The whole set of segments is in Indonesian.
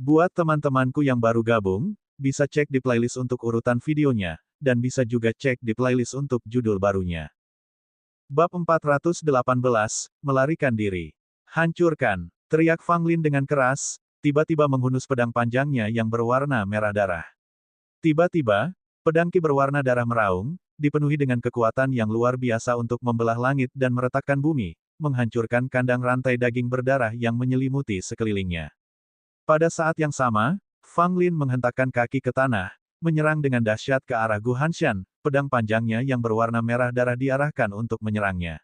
Buat teman-temanku yang baru gabung, bisa cek di playlist untuk urutan videonya, dan bisa juga cek di playlist untuk judul barunya. Bab 418, Melarikan Diri. Hancurkan, teriak Fang Lin dengan keras, tiba-tiba menghunus pedang panjangnya yang berwarna merah darah. Tiba-tiba, pedang Qi berwarna darah meraung, dipenuhi dengan kekuatan yang luar biasa untuk membelah langit dan meretakkan bumi, menghancurkan kandang rantai daging berdarah yang menyelimuti sekelilingnya. Pada saat yang sama, Fang Lin menghentakkan kaki ke tanah, menyerang dengan dahsyat ke arah Gu Hanshan, pedang panjangnya yang berwarna merah darah diarahkan untuk menyerangnya.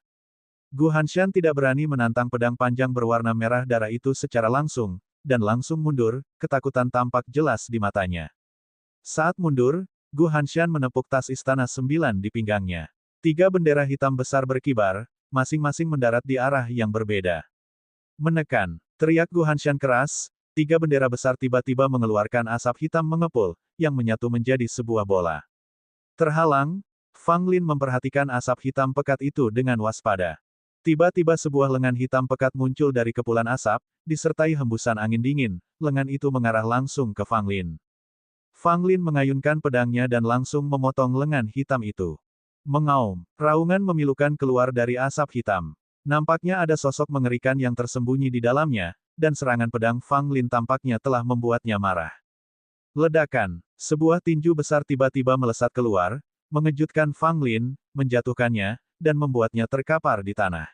Gu Hanshan tidak berani menantang pedang panjang berwarna merah darah itu secara langsung, dan langsung mundur, ketakutan tampak jelas di matanya. Saat mundur, Gu Hanshan menepuk tas istana 9 di pinggangnya. 3 bendera hitam besar berkibar, masing-masing mendarat di arah yang berbeda. Menekan, teriak Gu Hanshan keras. 3 bendera besar tiba-tiba mengeluarkan asap hitam mengepul, yang menyatu menjadi sebuah bola. Terhalang, Fang Lin memperhatikan asap hitam pekat itu dengan waspada. Tiba-tiba sebuah lengan hitam pekat muncul dari kepulan asap, disertai hembusan angin dingin, lengan itu mengarah langsung ke Fang Lin. Fang Lin mengayunkan pedangnya dan langsung memotong lengan hitam itu. Mengaum, raungan memilukan keluar dari asap hitam. Nampaknya ada sosok mengerikan yang tersembunyi di dalamnya, dan serangan pedang Fang Lin tampaknya telah membuatnya marah. Ledakan, sebuah tinju besar tiba-tiba melesat keluar, mengejutkan Fang Lin, menjatuhkannya, dan membuatnya terkapar di tanah.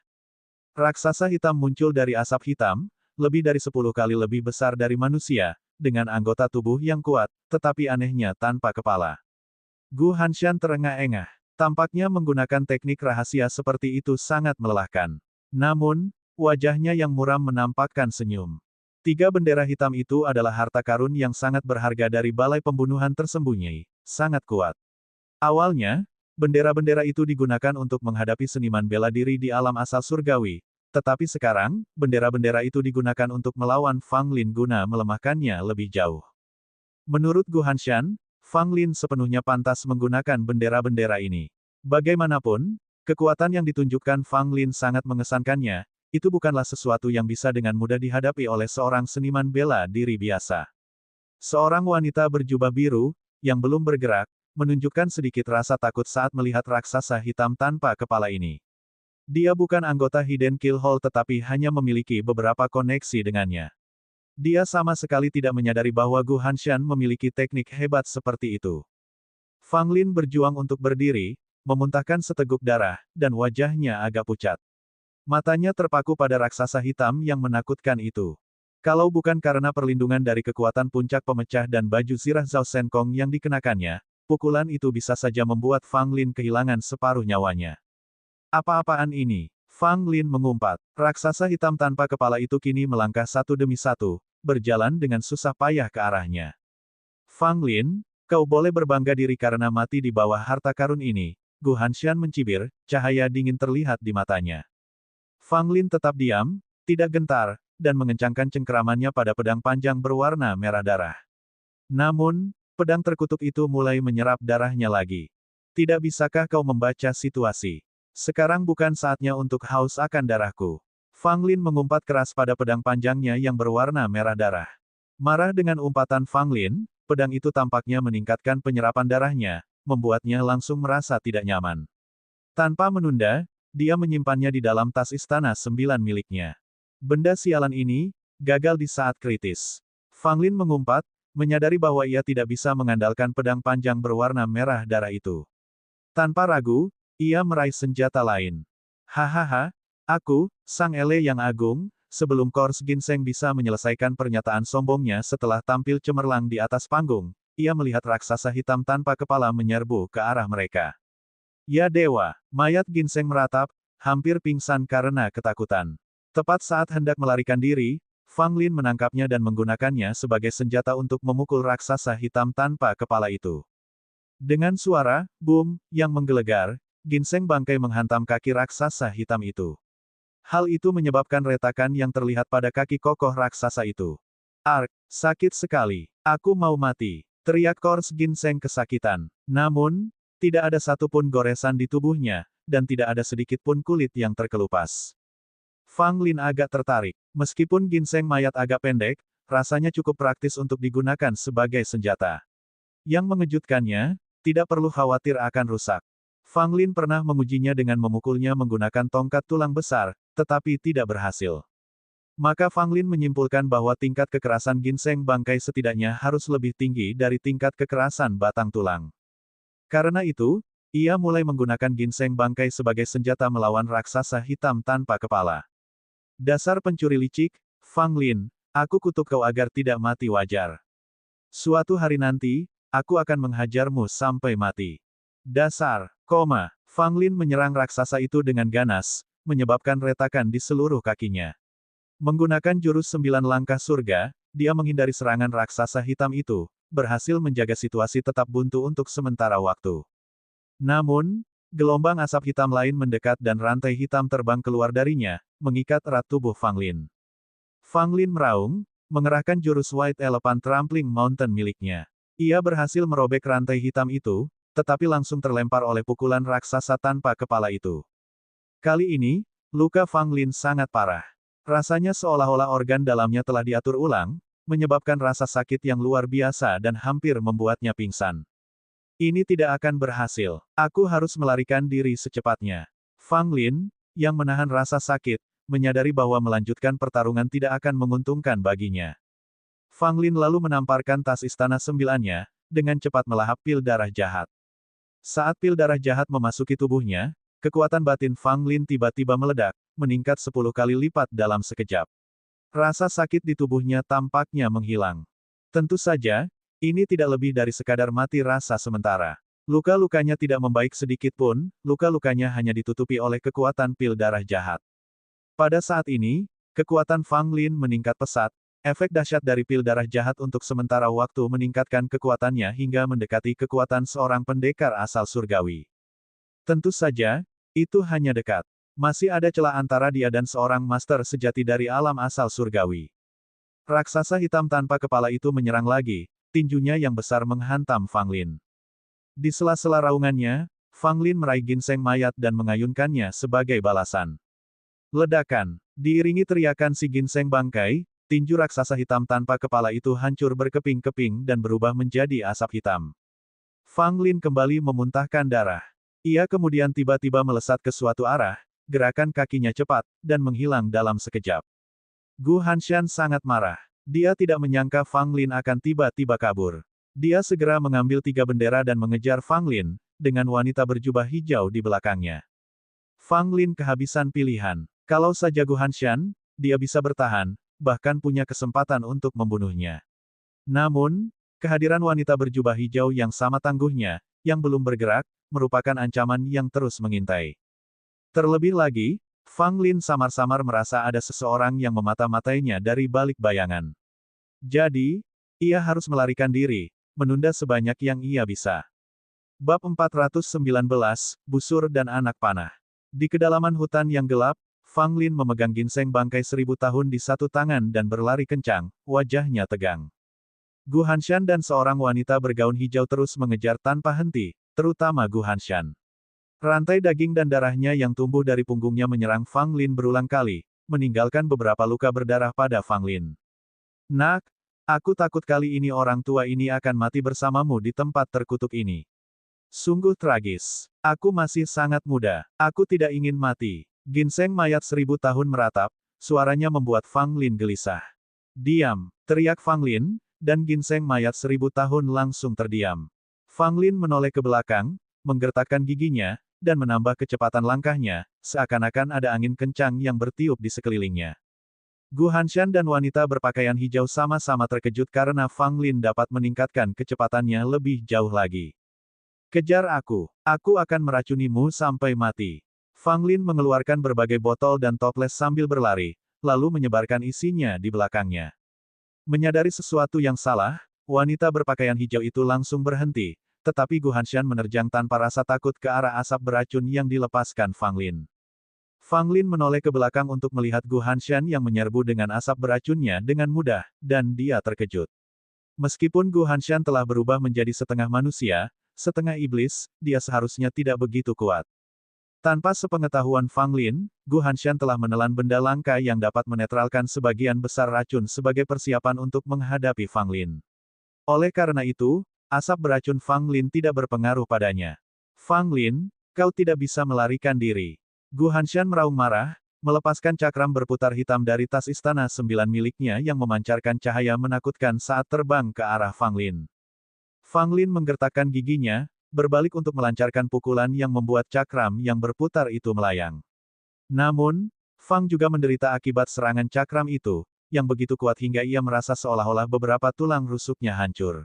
Raksasa hitam muncul dari asap hitam, lebih dari 10 kali lebih besar dari manusia, dengan anggota tubuh yang kuat, tetapi anehnya tanpa kepala. Gu Hanshan terengah-engah. Tampaknya menggunakan teknik rahasia seperti itu sangat melelahkan. Namun, wajahnya yang muram menampakkan senyum. 3 bendera hitam itu adalah harta karun yang sangat berharga dari balai pembunuhan tersembunyi, sangat kuat. Awalnya, bendera-bendera itu digunakan untuk menghadapi seniman bela diri di alam asal surgawi, tetapi sekarang, bendera-bendera itu digunakan untuk melawan Fang Lin guna melemahkannya lebih jauh. Menurut Gu Hanshan, Fang Lin sepenuhnya pantas menggunakan bendera-bendera ini. Bagaimanapun, kekuatan yang ditunjukkan Fang Lin sangat mengesankannya, itu bukanlah sesuatu yang bisa dengan mudah dihadapi oleh seorang seniman bela diri biasa. Seorang wanita berjubah biru, yang belum bergerak, menunjukkan sedikit rasa takut saat melihat raksasa hitam tanpa kepala ini. Dia bukan anggota Hidden Kill Hall tetapi hanya memiliki beberapa koneksi dengannya. Dia sama sekali tidak menyadari bahwa Gu Hanshan memiliki teknik hebat seperti itu. Fang Lin berjuang untuk berdiri, memuntahkan seteguk darah, dan wajahnya agak pucat. Matanya terpaku pada raksasa hitam yang menakutkan itu. Kalau bukan karena perlindungan dari kekuatan puncak pemecah dan baju zirah Zhao Shenkong yang dikenakannya, pukulan itu bisa saja membuat Fang Lin kehilangan separuh nyawanya. Apa-apaan ini? Fang Lin mengumpat. Raksasa hitam tanpa kepala itu kini melangkah satu demi satu, berjalan dengan susah payah ke arahnya. Fang Lin, kau boleh berbangga diri karena mati di bawah harta karun ini. Gu Hanshan mencibir, cahaya dingin terlihat di matanya. Fang Lin tetap diam, tidak gentar, dan mengencangkan cengkeramannya pada pedang panjang berwarna merah darah. Namun, pedang terkutuk itu mulai menyerap darahnya lagi. Tidak bisakah kau membaca situasi? Sekarang bukan saatnya untuk haus akan darahku. Fang Lin mengumpat keras pada pedang panjangnya yang berwarna merah darah. Marah dengan umpatan Fang Lin, pedang itu tampaknya meningkatkan penyerapan darahnya, membuatnya langsung merasa tidak nyaman. Tanpa menunda, dia menyimpannya di dalam tas istana 9 miliknya. Benda sialan ini, gagal di saat kritis. Fang Lin mengumpat, menyadari bahwa ia tidak bisa mengandalkan pedang panjang berwarna merah darah itu. Tanpa ragu, ia meraih senjata lain. Hahaha, aku, Sang Ele yang agung, sebelum Kors Ginseng bisa menyelesaikan pernyataan sombongnya setelah tampil cemerlang di atas panggung, ia melihat raksasa hitam tanpa kepala menyerbu ke arah mereka. Ya dewa, mayat Ginseng meratap, hampir pingsan karena ketakutan. Tepat saat hendak melarikan diri, Fang Lin menangkapnya dan menggunakannya sebagai senjata untuk memukul raksasa hitam tanpa kepala itu. Dengan suara, boom, yang menggelegar, Ginseng bangkai menghantam kaki raksasa hitam itu. Hal itu menyebabkan retakan yang terlihat pada kaki kokoh raksasa itu. Ark, sakit sekali. Aku mau mati. Teriak Kors Ginseng kesakitan. Namun, tidak ada satupun goresan di tubuhnya, dan tidak ada sedikit pun kulit yang terkelupas. Fang Lin agak tertarik. Meskipun ginseng mayat agak pendek, rasanya cukup praktis untuk digunakan sebagai senjata. Yang mengejutkannya, tidak perlu khawatir akan rusak. Fang Lin pernah mengujinya dengan memukulnya menggunakan tongkat tulang besar, tetapi tidak berhasil. Maka Fang Lin menyimpulkan bahwa tingkat kekerasan ginseng bangkai setidaknya harus lebih tinggi dari tingkat kekerasan batang tulang. Karena itu, ia mulai menggunakan ginseng bangkai sebagai senjata melawan raksasa hitam tanpa kepala. Dasar pencuri licik, Fang Lin, aku kutuk kau agar tidak mati wajar. Suatu hari nanti, aku akan menghajarmu sampai mati. Dasar, Fang Lin menyerang raksasa itu dengan ganas, menyebabkan retakan di seluruh kakinya. Menggunakan jurus 9 langkah surga, dia menghindari serangan raksasa hitam itu, berhasil menjaga situasi tetap buntu untuk sementara waktu. Namun, gelombang asap hitam lain mendekat dan rantai hitam terbang keluar darinya, mengikat erat tubuh Fang Lin. Fang Lin meraung, mengerahkan jurus White Elephant Trampling Mountain miliknya. Ia berhasil merobek rantai hitam itu, tetapi langsung terlempar oleh pukulan raksasa tanpa kepala itu. Kali ini, luka Fang Lin sangat parah. Rasanya seolah-olah organ dalamnya telah diatur ulang, menyebabkan rasa sakit yang luar biasa dan hampir membuatnya pingsan. Ini tidak akan berhasil. Aku harus melarikan diri secepatnya. Fang Lin, yang menahan rasa sakit, menyadari bahwa melanjutkan pertarungan tidak akan menguntungkan baginya. Fang Lin lalu menamparkan tas istana sembilannya, dengan cepat melahap pil darah jahat. Saat pil darah jahat memasuki tubuhnya, kekuatan batin Fang Lin tiba-tiba meledak, meningkat 10 kali lipat dalam sekejap. Rasa sakit di tubuhnya tampaknya menghilang. Tentu saja, ini tidak lebih dari sekadar mati rasa sementara. Luka-lukanya tidak membaik sedikit pun, luka-lukanya hanya ditutupi oleh kekuatan pil darah jahat. Pada saat ini, kekuatan Fang Lin meningkat pesat, efek dahsyat dari pil darah jahat untuk sementara waktu meningkatkan kekuatannya hingga mendekati kekuatan seorang pendekar asal surgawi. Tentu saja, itu hanya dekat. Masih ada celah antara dia dan seorang master sejati dari alam asal surgawi. Raksasa hitam tanpa kepala itu menyerang lagi, tinjunya yang besar menghantam Fang Lin. Di sela-sela raungannya, Fang Lin meraih ginseng mayat dan mengayunkannya sebagai balasan. Ledakan. Diiringi teriakan si ginseng bangkai, tinju raksasa hitam tanpa kepala itu hancur berkeping-keping dan berubah menjadi asap hitam. Fang Lin kembali memuntahkan darah. Ia kemudian tiba-tiba melesat ke suatu arah, gerakan kakinya cepat, dan menghilang dalam sekejap. Gu Hanshan sangat marah. Dia tidak menyangka Fang Lin akan tiba-tiba kabur. Dia segera mengambil 3 bendera dan mengejar Fang Lin, dengan wanita berjubah hijau di belakangnya. Fang Lin kehabisan pilihan. Kalau saja Gu Hanshan, dia bisa bertahan, bahkan punya kesempatan untuk membunuhnya. Namun, kehadiran wanita berjubah hijau yang sama tangguhnya, yang belum bergerak, merupakan ancaman yang terus mengintai. Terlebih lagi, Fang Lin samar-samar merasa ada seseorang yang memata-matainya dari balik bayangan. Jadi, ia harus melarikan diri, menunda sebanyak yang ia bisa. Bab 419, Busur dan Anak Panah. Di kedalaman hutan yang gelap, Fang Lin memegang ginseng bangkai 1000 tahun di satu tangan dan berlari kencang, wajahnya tegang. Gu Hanshan dan seorang wanita bergaun hijau terus mengejar tanpa henti, terutama Gu Hanshan. Rantai daging dan darahnya yang tumbuh dari punggungnya menyerang Fang Lin berulang kali, meninggalkan beberapa luka berdarah pada Fang Lin. Nak, aku takut kali ini orang tua ini akan mati bersamamu di tempat terkutuk ini. Sungguh tragis. Aku masih sangat muda. Aku tidak ingin mati. Ginseng mayat 1000 tahun meratap, suaranya membuat Fang Lin gelisah. Diam, teriak Fang Lin, dan ginseng mayat 1000 tahun langsung terdiam. Fang Lin menoleh ke belakang, menggertakkan giginya, dan menambah kecepatan langkahnya, seakan-akan ada angin kencang yang bertiup di sekelilingnya. Gu Hanshan dan wanita berpakaian hijau sama-sama terkejut karena Fang Lin dapat meningkatkan kecepatannya lebih jauh lagi. Kejar aku akan meracunimu sampai mati. Fang Lin mengeluarkan berbagai botol dan toples sambil berlari, lalu menyebarkan isinya di belakangnya. Menyadari sesuatu yang salah, wanita berpakaian hijau itu langsung berhenti, tetapi Gu Hanshan menerjang tanpa rasa takut ke arah asap beracun yang dilepaskan Fang Lin. Fang Lin menoleh ke belakang untuk melihat Gu Hanshan yang menyerbu dengan asap beracunnya dengan mudah, dan dia terkejut. Meskipun Gu Hanshan telah berubah menjadi setengah manusia, setengah iblis, dia seharusnya tidak begitu kuat. Tanpa sepengetahuan Fang Lin, Gu Hanshan telah menelan benda langka yang dapat menetralkan sebagian besar racun sebagai persiapan untuk menghadapi Fang Lin. Oleh karena itu, asap beracun Fang Lin tidak berpengaruh padanya. Fang Lin, kau tidak bisa melarikan diri. Gu Hanshan meraung marah, melepaskan cakram berputar hitam dari tas istana 9 miliknya yang memancarkan cahaya menakutkan saat terbang ke arah Fang Lin. Fang Lin menggertakkan giginya, berbalik untuk melancarkan pukulan yang membuat cakram yang berputar itu melayang. Namun, Fang juga menderita akibat serangan cakram itu, yang begitu kuat hingga ia merasa seolah-olah beberapa tulang rusuknya hancur.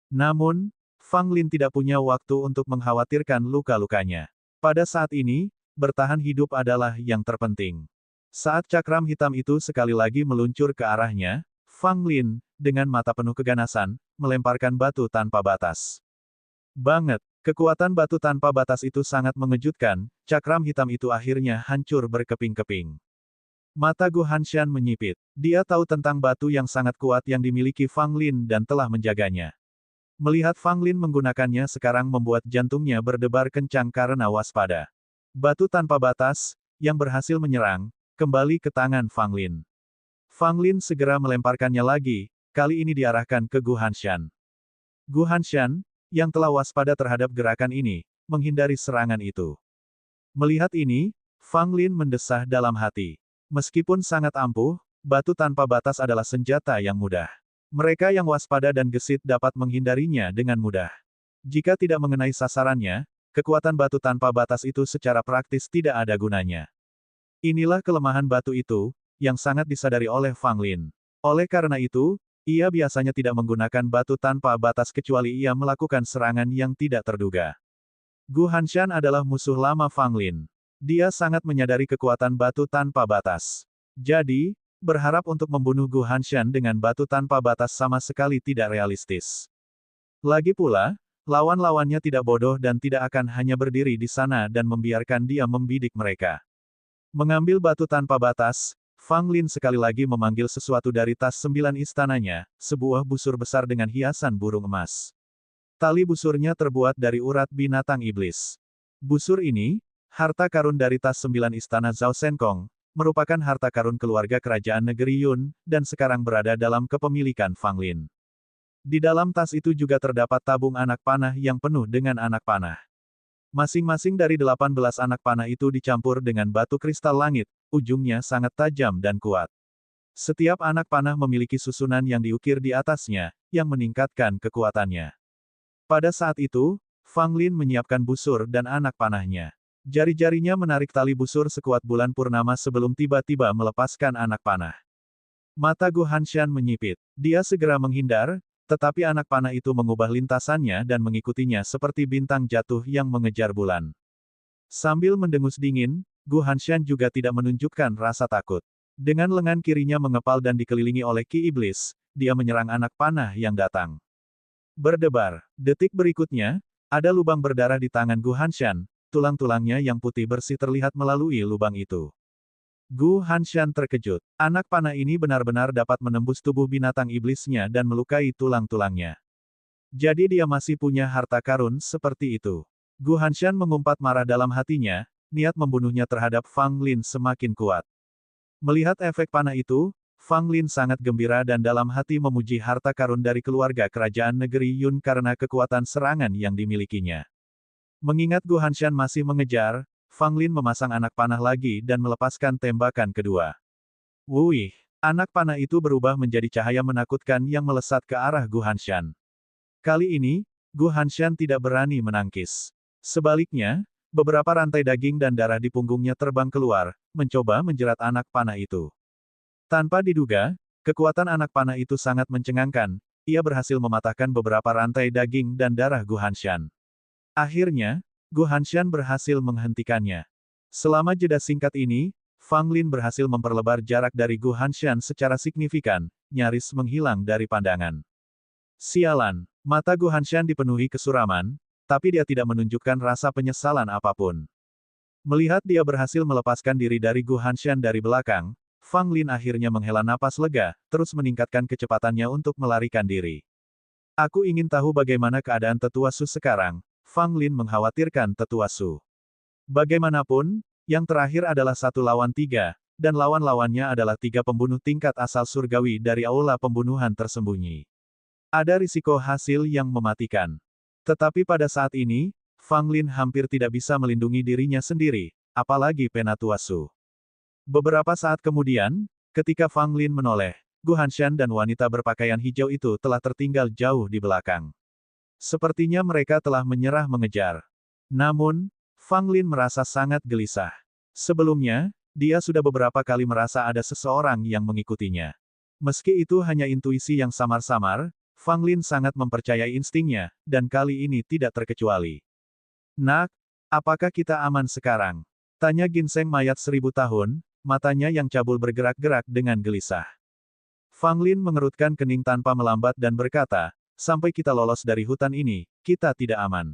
Namun, Fang Lin tidak punya waktu untuk mengkhawatirkan luka-lukanya. Pada saat ini, bertahan hidup adalah yang terpenting. Saat cakram hitam itu sekali lagi meluncur ke arahnya, Fang Lin, dengan mata penuh keganasan, melemparkan batu tanpa batas. Banget, kekuatan batu tanpa batas itu sangat mengejutkan, cakram hitam itu akhirnya hancur berkeping-keping. Mata Gu Hanshan menyipit. Dia tahu tentang batu yang sangat kuat yang dimiliki Fang Lin dan telah menjaganya. Melihat Fang Lin menggunakannya sekarang membuat jantungnya berdebar kencang karena waspada. Batu tanpa batas, yang berhasil menyerang, kembali ke tangan Fang Lin. Fang Lin segera melemparkannya lagi, kali ini diarahkan ke Gu Hanshan. Gu Hanshan, yang telah waspada terhadap gerakan ini, menghindari serangan itu. Melihat ini, Fang Lin mendesah dalam hati. Meskipun sangat ampuh, batu tanpa batas adalah senjata yang mudah. Mereka yang waspada dan gesit dapat menghindarinya dengan mudah. Jika tidak mengenai sasarannya, kekuatan batu tanpa batas itu secara praktis tidak ada gunanya. Inilah kelemahan batu itu, yang sangat disadari oleh Fang Lin. Oleh karena itu, ia biasanya tidak menggunakan batu tanpa batas kecuali ia melakukan serangan yang tidak terduga. Gu Hanshan adalah musuh lama Fang Lin. Dia sangat menyadari kekuatan batu tanpa batas. Jadi, berharap untuk membunuh Gu Hanshan dengan batu tanpa batas sama sekali tidak realistis. Lagi pula, lawan-lawannya tidak bodoh dan tidak akan hanya berdiri di sana dan membiarkan dia membidik mereka. Mengambil batu tanpa batas, Fang Lin sekali lagi memanggil sesuatu dari tas 9 istananya, sebuah busur besar dengan hiasan burung emas. Tali busurnya terbuat dari urat binatang iblis. Busur ini, harta karun dari tas 9 istana Zhao Shenkong, merupakan harta karun keluarga kerajaan negeri Yun, dan sekarang berada dalam kepemilikan Fang Lin. Di dalam tas itu juga terdapat tabung anak panah yang penuh dengan anak panah. Masing-masing dari 18 anak panah itu dicampur dengan batu kristal langit, ujungnya sangat tajam dan kuat. Setiap anak panah memiliki susunan yang diukir di atasnya, yang meningkatkan kekuatannya. Pada saat itu, Fang Lin menyiapkan busur dan anak panahnya. Jari-jarinya menarik tali busur sekuat bulan purnama sebelum tiba-tiba melepaskan anak panah. Mata Gu Hanshan menyipit. Dia segera menghindar, tetapi anak panah itu mengubah lintasannya dan mengikutinya seperti bintang jatuh yang mengejar bulan. Sambil mendengus dingin, Gu Hanshan juga tidak menunjukkan rasa takut. Dengan lengan kirinya mengepal dan dikelilingi oleh ki iblis, dia menyerang anak panah yang datang. Berdebar. Detik berikutnya, ada lubang berdarah di tangan Gu Hanshan, tulang-tulangnya yang putih bersih terlihat melalui lubang itu. Gu Hanshan terkejut. Anak panah ini benar-benar dapat menembus tubuh binatang iblisnya dan melukai tulang-tulangnya. Jadi dia masih punya harta karun seperti itu. Gu Hanshan mengumpat marah dalam hatinya, niat membunuhnya terhadap Fang Lin semakin kuat. Melihat efek panah itu, Fang Lin sangat gembira dan dalam hati memuji harta karun dari keluarga kerajaan negeri Yun karena kekuatan serangan yang dimilikinya. Mengingat Gu Hanshan masih mengejar, Fang Lin memasang anak panah lagi dan melepaskan tembakan kedua. Wuih! Anak panah itu berubah menjadi cahaya menakutkan yang melesat ke arah Gu Hanshan. Kali ini, Gu Hanshan tidak berani menangkis. Sebaliknya, beberapa rantai daging dan darah di punggungnya terbang keluar, mencoba menjerat anak panah itu. Tanpa diduga, kekuatan anak panah itu sangat mencengangkan, ia berhasil mematahkan beberapa rantai daging dan darah Gu Hanshan. Akhirnya, Gu Hanshan berhasil menghentikannya. Selama jeda singkat ini, Fang Lin berhasil memperlebar jarak dari Gu Hanshan secara signifikan, nyaris menghilang dari pandangan. Sialan, mata Gu Hanshan dipenuhi kesuraman, tapi dia tidak menunjukkan rasa penyesalan apapun. Melihat dia berhasil melepaskan diri dari Gu Hanshan dari belakang, Fang Lin akhirnya menghela napas lega, terus meningkatkan kecepatannya untuk melarikan diri. Aku ingin tahu bagaimana keadaan Tetua Su sekarang. Fang Lin mengkhawatirkan Tetua Su. Bagaimanapun, yang terakhir adalah 1 lawan 3, dan lawan-lawannya adalah 3 pembunuh tingkat asal surgawi dari aula pembunuhan tersembunyi. Ada risiko hasil yang mematikan. Tetapi pada saat ini, Fang Lin hampir tidak bisa melindungi dirinya sendiri, apalagi Penatua Su. Beberapa saat kemudian, ketika Fang Lin menoleh, Gu Hanshan dan wanita berpakaian hijau itu telah tertinggal jauh di belakang. Sepertinya mereka telah menyerah mengejar. Namun, Fang Lin merasa sangat gelisah. Sebelumnya, dia sudah beberapa kali merasa ada seseorang yang mengikutinya. Meski itu hanya intuisi yang samar-samar, Fang Lin sangat mempercayai instingnya, dan kali ini tidak terkecuali. Nak, apakah kita aman sekarang? Tanya ginseng mayat 1000 tahun, matanya yang cabul bergerak-gerak dengan gelisah. Fang Lin mengerutkan kening tanpa melambat dan berkata, sampai kita lolos dari hutan ini, kita tidak aman.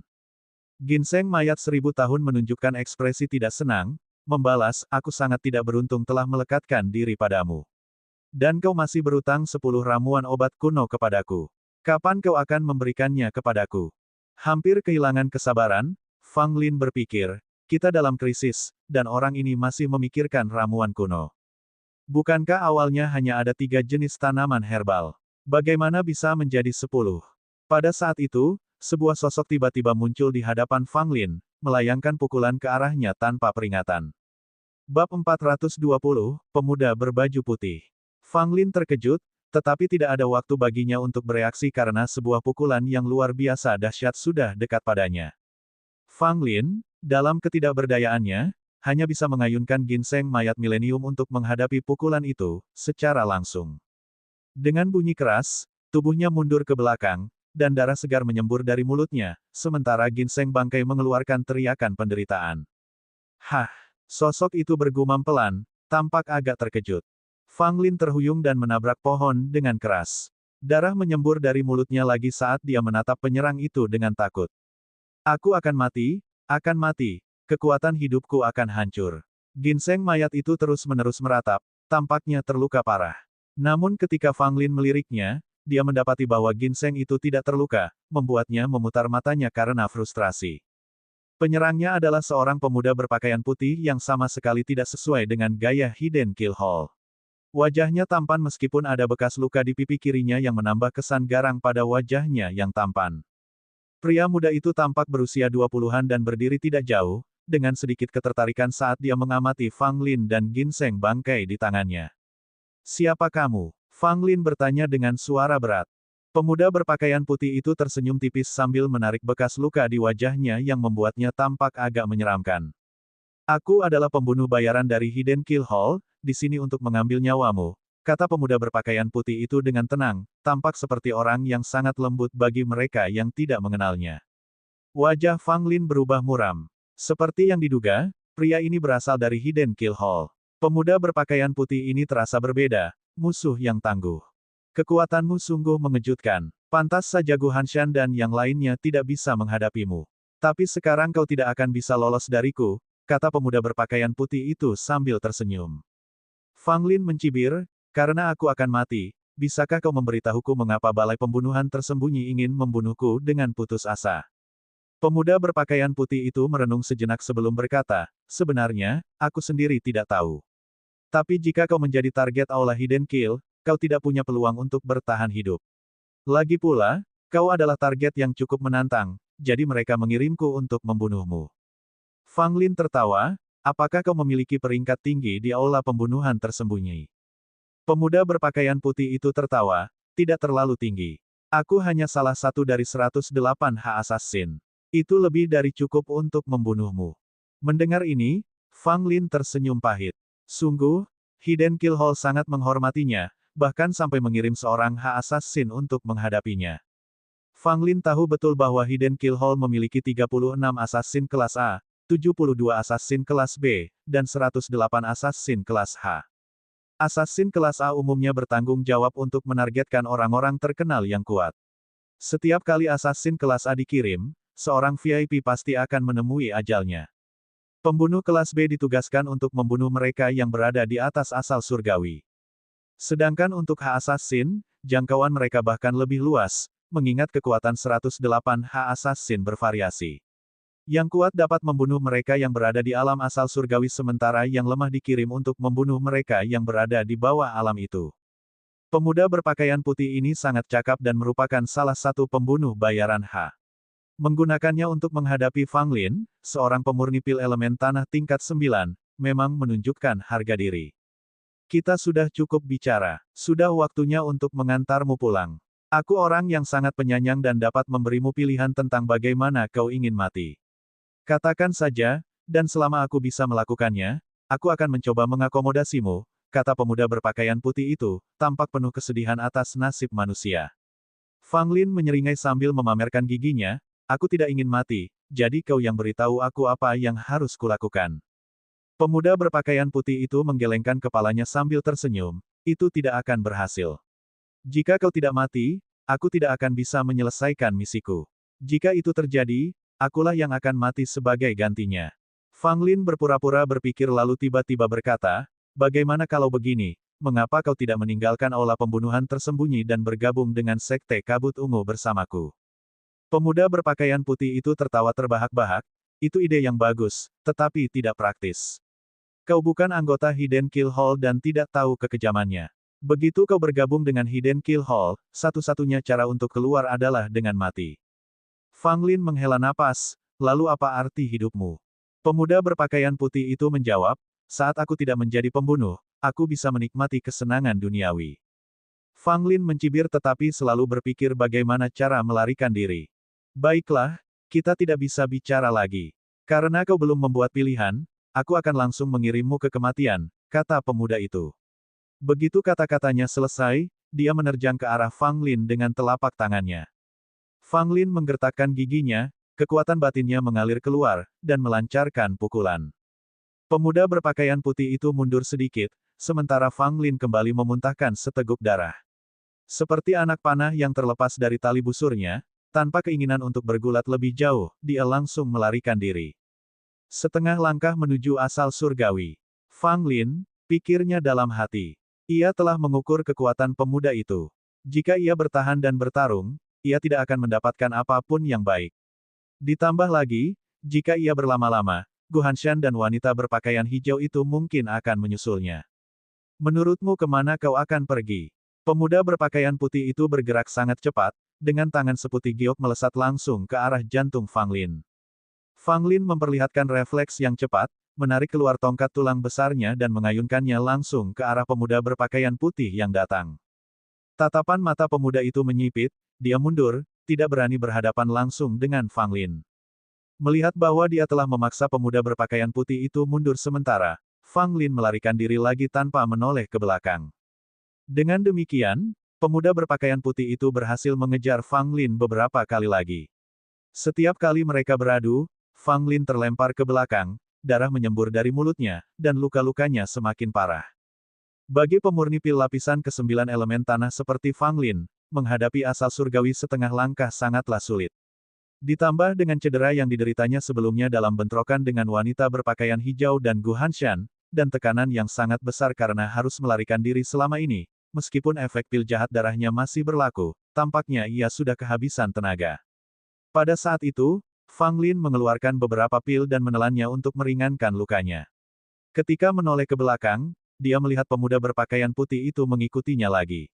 Ginseng mayat 1000 tahun menunjukkan ekspresi tidak senang, membalas, aku sangat tidak beruntung telah melekatkan diri padamu. Dan kau masih berutang 10 ramuan obat kuno kepadaku. Kapan kau akan memberikannya kepadaku? Hampir kehilangan kesabaran, Fang Lin berpikir, kita dalam krisis, dan orang ini masih memikirkan ramuan kuno. Bukankah awalnya hanya ada 3 jenis tanaman herbal? Bagaimana bisa menjadi 10? Pada saat itu, sebuah sosok tiba-tiba muncul di hadapan Fang Lin, melayangkan pukulan ke arahnya tanpa peringatan. Bab 420, Pemuda Berbaju Putih. Fang Lin terkejut, tetapi tidak ada waktu baginya untuk bereaksi karena sebuah pukulan yang luar biasa dahsyat sudah dekat padanya. Fang Lin, dalam ketidakberdayaannya, hanya bisa mengayunkan ginseng mayat milenium untuk menghadapi pukulan itu, secara langsung. Dengan bunyi keras, tubuhnya mundur ke belakang, dan darah segar menyembur dari mulutnya, sementara ginseng bangkai mengeluarkan teriakan penderitaan. Hah! Sosok itu bergumam pelan, tampak agak terkejut. Fang Lin terhuyung dan menabrak pohon dengan keras. Darah menyembur dari mulutnya lagi saat dia menatap penyerang itu dengan takut. Aku akan mati, kekuatan hidupku akan hancur. Ginseng mayat itu terus-menerus meratap, tampaknya terluka parah. Namun ketika Fang Lin meliriknya, dia mendapati bahwa ginseng itu tidak terluka, membuatnya memutar matanya karena frustrasi. Penyerangnya adalah seorang pemuda berpakaian putih yang sama sekali tidak sesuai dengan gaya Hidden Kill Hall. Wajahnya tampan meskipun ada bekas luka di pipi kirinya yang menambah kesan garang pada wajahnya yang tampan. Pria muda itu tampak berusia 20-an dan berdiri tidak jauh, dengan sedikit ketertarikan saat dia mengamati Fang Lin dan ginseng bangkai di tangannya. Siapa kamu? Fang Lin bertanya dengan suara berat. Pemuda berpakaian putih itu tersenyum tipis sambil menarik bekas luka di wajahnya yang membuatnya tampak agak menyeramkan. Aku adalah pembunuh bayaran dari Hidden Kill Hall, di sini untuk mengambil nyawamu, kata pemuda berpakaian putih itu dengan tenang, tampak seperti orang yang sangat lembut bagi mereka yang tidak mengenalnya. Wajah Fang Lin berubah muram. Seperti yang diduga, pria ini berasal dari Hidden Kill Hall. Pemuda berpakaian putih ini terasa berbeda, musuh yang tangguh. Kekuatanmu sungguh mengejutkan. Pantas saja Gu Hanshan dan yang lainnya tidak bisa menghadapimu. Tapi sekarang kau tidak akan bisa lolos dariku, kata pemuda berpakaian putih itu sambil tersenyum. Fang Lin mencibir, karena aku akan mati, bisakah kau memberitahuku mengapa balai pembunuhan tersembunyi ingin membunuhku dengan putus asa? Pemuda berpakaian putih itu merenung sejenak sebelum berkata, sebenarnya, aku sendiri tidak tahu. Tapi jika kau menjadi target aula Hidden Kill, kau tidak punya peluang untuk bertahan hidup. Lagi pula, kau adalah target yang cukup menantang, jadi mereka mengirimku untuk membunuhmu. Fang Lin tertawa, apakah kau memiliki peringkat tinggi di aula pembunuhan tersembunyi? Pemuda berpakaian putih itu tertawa, tidak terlalu tinggi. Aku hanya salah satu dari 108 H Assassin. Itu lebih dari cukup untuk membunuhmu. Mendengar ini, Fang Lin tersenyum pahit. Sungguh, Hidden Kill Hall sangat menghormatinya, bahkan sampai mengirim seorang H Assassin untuk menghadapinya. Fang Lin tahu betul bahwa Hidden Kill Hall memiliki 36 Assassin kelas A, 72 Assassin kelas B, dan 108 Assassin kelas H. Assassin kelas A umumnya bertanggung jawab untuk menargetkan orang-orang terkenal yang kuat. Setiap kali Assassin kelas A dikirim, seorang VIP pasti akan menemui ajalnya. Pembunuh kelas B ditugaskan untuk membunuh mereka yang berada di atas asal surgawi. Sedangkan untuk H Assassin, jangkauan mereka bahkan lebih luas, mengingat kekuatan 108 H Assassin bervariasi. Yang kuat dapat membunuh mereka yang berada di alam asal surgawi sementara yang lemah dikirim untuk membunuh mereka yang berada di bawah alam itu. Pemuda berpakaian putih ini sangat cakap dan merupakan salah satu pembunuh bayaran H. Menggunakannya untuk menghadapi Fang Lin, seorang pemurni pil elemen tanah tingkat 9, memang menunjukkan harga diri. Kita sudah cukup bicara. Sudah waktunya untuk mengantarmu pulang. Aku orang yang sangat penyayang dan dapat memberimu pilihan tentang bagaimana kau ingin mati. Katakan saja, dan selama aku bisa melakukannya, aku akan mencoba mengakomodasimu, kata pemuda berpakaian putih itu, tampak penuh kesedihan atas nasib manusia. Fang Lin menyeringai sambil memamerkan giginya, aku tidak ingin mati, jadi kau yang beritahu aku apa yang harus kulakukan. Pemuda berpakaian putih itu menggelengkan kepalanya sambil tersenyum, itu tidak akan berhasil. Jika kau tidak mati, aku tidak akan bisa menyelesaikan misiku. Jika itu terjadi, akulah yang akan mati sebagai gantinya. Fang Lin berpura-pura berpikir lalu tiba-tiba berkata, bagaimana kalau begini, mengapa kau tidak meninggalkan aula pembunuhan tersembunyi dan bergabung dengan sekte kabut ungu bersamaku? Pemuda berpakaian putih itu tertawa terbahak-bahak, itu ide yang bagus, tetapi tidak praktis. Kau bukan anggota Hidden Kill Hall dan tidak tahu kekejamannya. Begitu kau bergabung dengan Hidden Kill Hall, satu-satunya cara untuk keluar adalah dengan mati. Fang Lin menghela napas, lalu apa arti hidupmu? Pemuda berpakaian putih itu menjawab, saat aku tidak menjadi pembunuh, aku bisa menikmati kesenangan duniawi. Fang Lin mencibir tetapi selalu berpikir bagaimana cara melarikan diri. Baiklah, kita tidak bisa bicara lagi. Karena kau belum membuat pilihan, aku akan langsung mengirimmu ke kematian, kata pemuda itu. Begitu kata-katanya selesai, dia menerjang ke arah Fang Lin dengan telapak tangannya. Fang Lin menggertakkan giginya, kekuatan batinnya mengalir keluar, dan melancarkan pukulan. Pemuda berpakaian putih itu mundur sedikit, sementara Fang Lin kembali memuntahkan seteguk darah. Seperti anak panah yang terlepas dari tali busurnya, tanpa keinginan untuk bergulat lebih jauh, dia langsung melarikan diri. Setengah langkah menuju asal surgawi. Fang Lin, pikirnya dalam hati. Ia telah mengukur kekuatan pemuda itu. Jika ia bertahan dan bertarung, ia tidak akan mendapatkan apapun yang baik. Ditambah lagi, jika ia berlama-lama, Gu Hanshan dan wanita berpakaian hijau itu mungkin akan menyusulnya. Menurutmu kemana kau akan pergi? Pemuda berpakaian putih itu bergerak sangat cepat, dengan tangan seputih giok melesat langsung ke arah jantung Fang Lin. Fang Lin memperlihatkan refleks yang cepat, menarik keluar tongkat tulang besarnya dan mengayunkannya langsung ke arah pemuda berpakaian putih yang datang. Tatapan mata pemuda itu menyipit, dia mundur, tidak berani berhadapan langsung dengan Fang Lin. Melihat bahwa dia telah memaksa pemuda berpakaian putih itu mundur sementara, Fang Lin melarikan diri lagi tanpa menoleh ke belakang. Dengan demikian, pemuda berpakaian putih itu berhasil mengejar Fang Lin beberapa kali lagi. Setiap kali mereka beradu, Fang Lin terlempar ke belakang, darah menyembur dari mulutnya, dan luka-lukanya semakin parah. Bagi pemurni pil lapisan ke-9 elemen tanah seperti Fang Lin, menghadapi asal surgawi setengah langkah sangatlah sulit. Ditambah dengan cedera yang dideritanya sebelumnya dalam bentrokan dengan wanita berpakaian hijau dan Gu Hanshan, dan tekanan yang sangat besar karena harus melarikan diri selama ini, meskipun efek pil jahat darahnya masih berlaku, tampaknya ia sudah kehabisan tenaga. Pada saat itu, Fang Lin mengeluarkan beberapa pil dan menelannya untuk meringankan lukanya. Ketika menoleh ke belakang, dia melihat pemuda berpakaian putih itu mengikutinya lagi.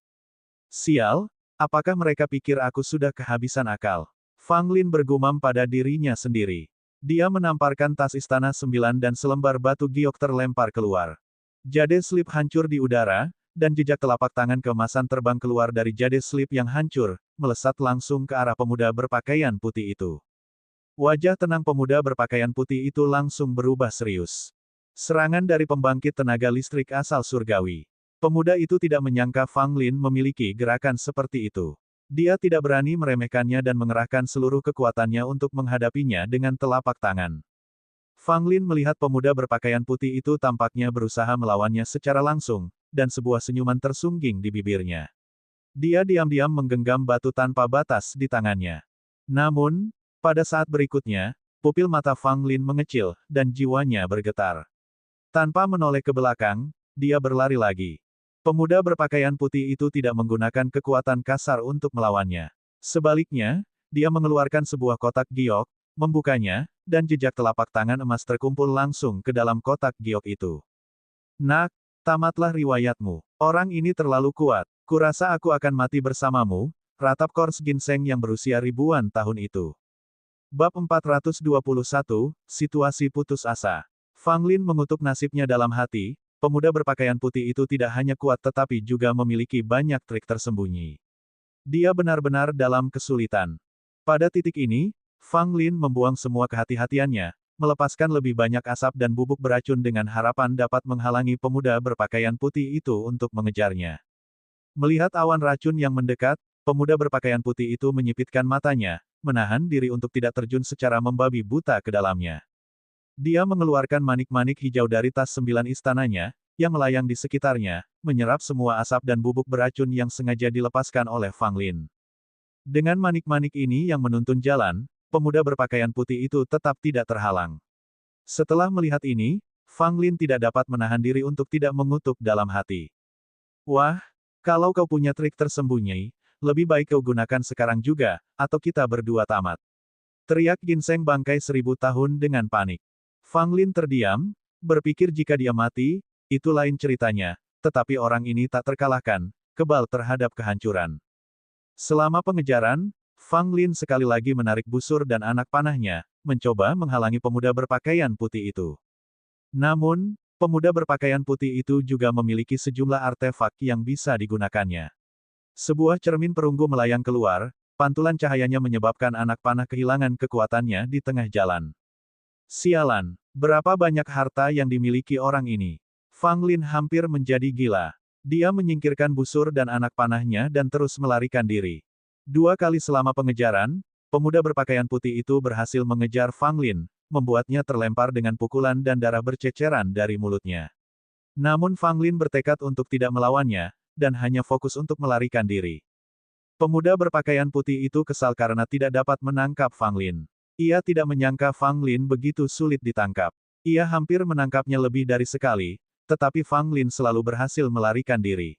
Sial, apakah mereka pikir aku sudah kehabisan akal? Fang Lin bergumam pada dirinya sendiri. Dia menamparkan tas istana 9 dan selembar batu giok terlempar keluar. Jade slip hancur di udara, dan jejak telapak tangan keemasan terbang keluar dari jade slip yang hancur, melesat langsung ke arah pemuda berpakaian putih itu. Wajah tenang pemuda berpakaian putih itu langsung berubah serius. Serangan dari pembangkit tenaga listrik asal surgawi. Pemuda itu tidak menyangka Fang Lin memiliki gerakan seperti itu. Dia tidak berani meremehkannya dan mengerahkan seluruh kekuatannya untuk menghadapinya dengan telapak tangan. Fang Lin melihat pemuda berpakaian putih itu tampaknya berusaha melawannya secara langsung, dan sebuah senyuman tersungging di bibirnya. Dia diam-diam menggenggam batu tanpa batas di tangannya. Namun, pada saat berikutnya, pupil mata Fang Lin mengecil, dan jiwanya bergetar. Tanpa menoleh ke belakang, dia berlari lagi. Pemuda berpakaian putih itu tidak menggunakan kekuatan kasar untuk melawannya. Sebaliknya, dia mengeluarkan sebuah kotak giok, membukanya, dan jejak telapak tangan emas terkumpul langsung ke dalam kotak giok itu. Nak, tamatlah riwayatmu. Orang ini terlalu kuat. Kurasa aku akan mati bersamamu, ratap Kors Ginseng yang berusia ribuan tahun itu. Bab 421, Situasi Putus Asa. Fang Lin mengutuk nasibnya dalam hati, pemuda berpakaian putih itu tidak hanya kuat tetapi juga memiliki banyak trik tersembunyi. Dia benar-benar dalam kesulitan. Pada titik ini, Fang Lin membuang semua kehati-hatiannya, melepaskan lebih banyak asap dan bubuk beracun dengan harapan dapat menghalangi pemuda berpakaian putih itu untuk mengejarnya. Melihat awan racun yang mendekat, pemuda berpakaian putih itu menyipitkan matanya, menahan diri untuk tidak terjun secara membabi buta ke dalamnya. Dia mengeluarkan manik-manik hijau dari tas 9 istananya, yang melayang di sekitarnya, menyerap semua asap dan bubuk beracun yang sengaja dilepaskan oleh Fang Lin. Dengan manik-manik ini yang menuntun jalan, pemuda berpakaian putih itu tetap tidak terhalang. Setelah melihat ini, Fang Lin tidak dapat menahan diri untuk tidak mengutuk dalam hati. Wah, kalau kau punya trik tersembunyi, lebih baik kau gunakan sekarang juga, atau kita berdua tamat. Teriak Ginseng bangkai 1000 tahun dengan panik. Fang Lin terdiam, berpikir jika dia mati, itu lain ceritanya, tetapi orang ini tak terkalahkan, kebal terhadap kehancuran. Selama pengejaran, Fang Lin sekali lagi menarik busur dan anak panahnya, mencoba menghalangi pemuda berpakaian putih itu. Namun, pemuda berpakaian putih itu juga memiliki sejumlah artefak yang bisa digunakannya. Sebuah cermin perunggu melayang keluar, pantulan cahayanya menyebabkan anak panah kehilangan kekuatannya di tengah jalan. Sialan, berapa banyak harta yang dimiliki orang ini? Fang Lin hampir menjadi gila. Dia menyingkirkan busur dan anak panahnya dan terus melarikan diri. 2 kali selama pengejaran, pemuda berpakaian putih itu berhasil mengejar Fang Lin, membuatnya terlempar dengan pukulan dan darah berceceran dari mulutnya. Namun Fang Lin bertekad untuk tidak melawannya, dan hanya fokus untuk melarikan diri. Pemuda berpakaian putih itu kesal karena tidak dapat menangkap Fang Lin. Ia tidak menyangka Fang Lin begitu sulit ditangkap. Ia hampir menangkapnya lebih dari sekali, tetapi Fang Lin selalu berhasil melarikan diri.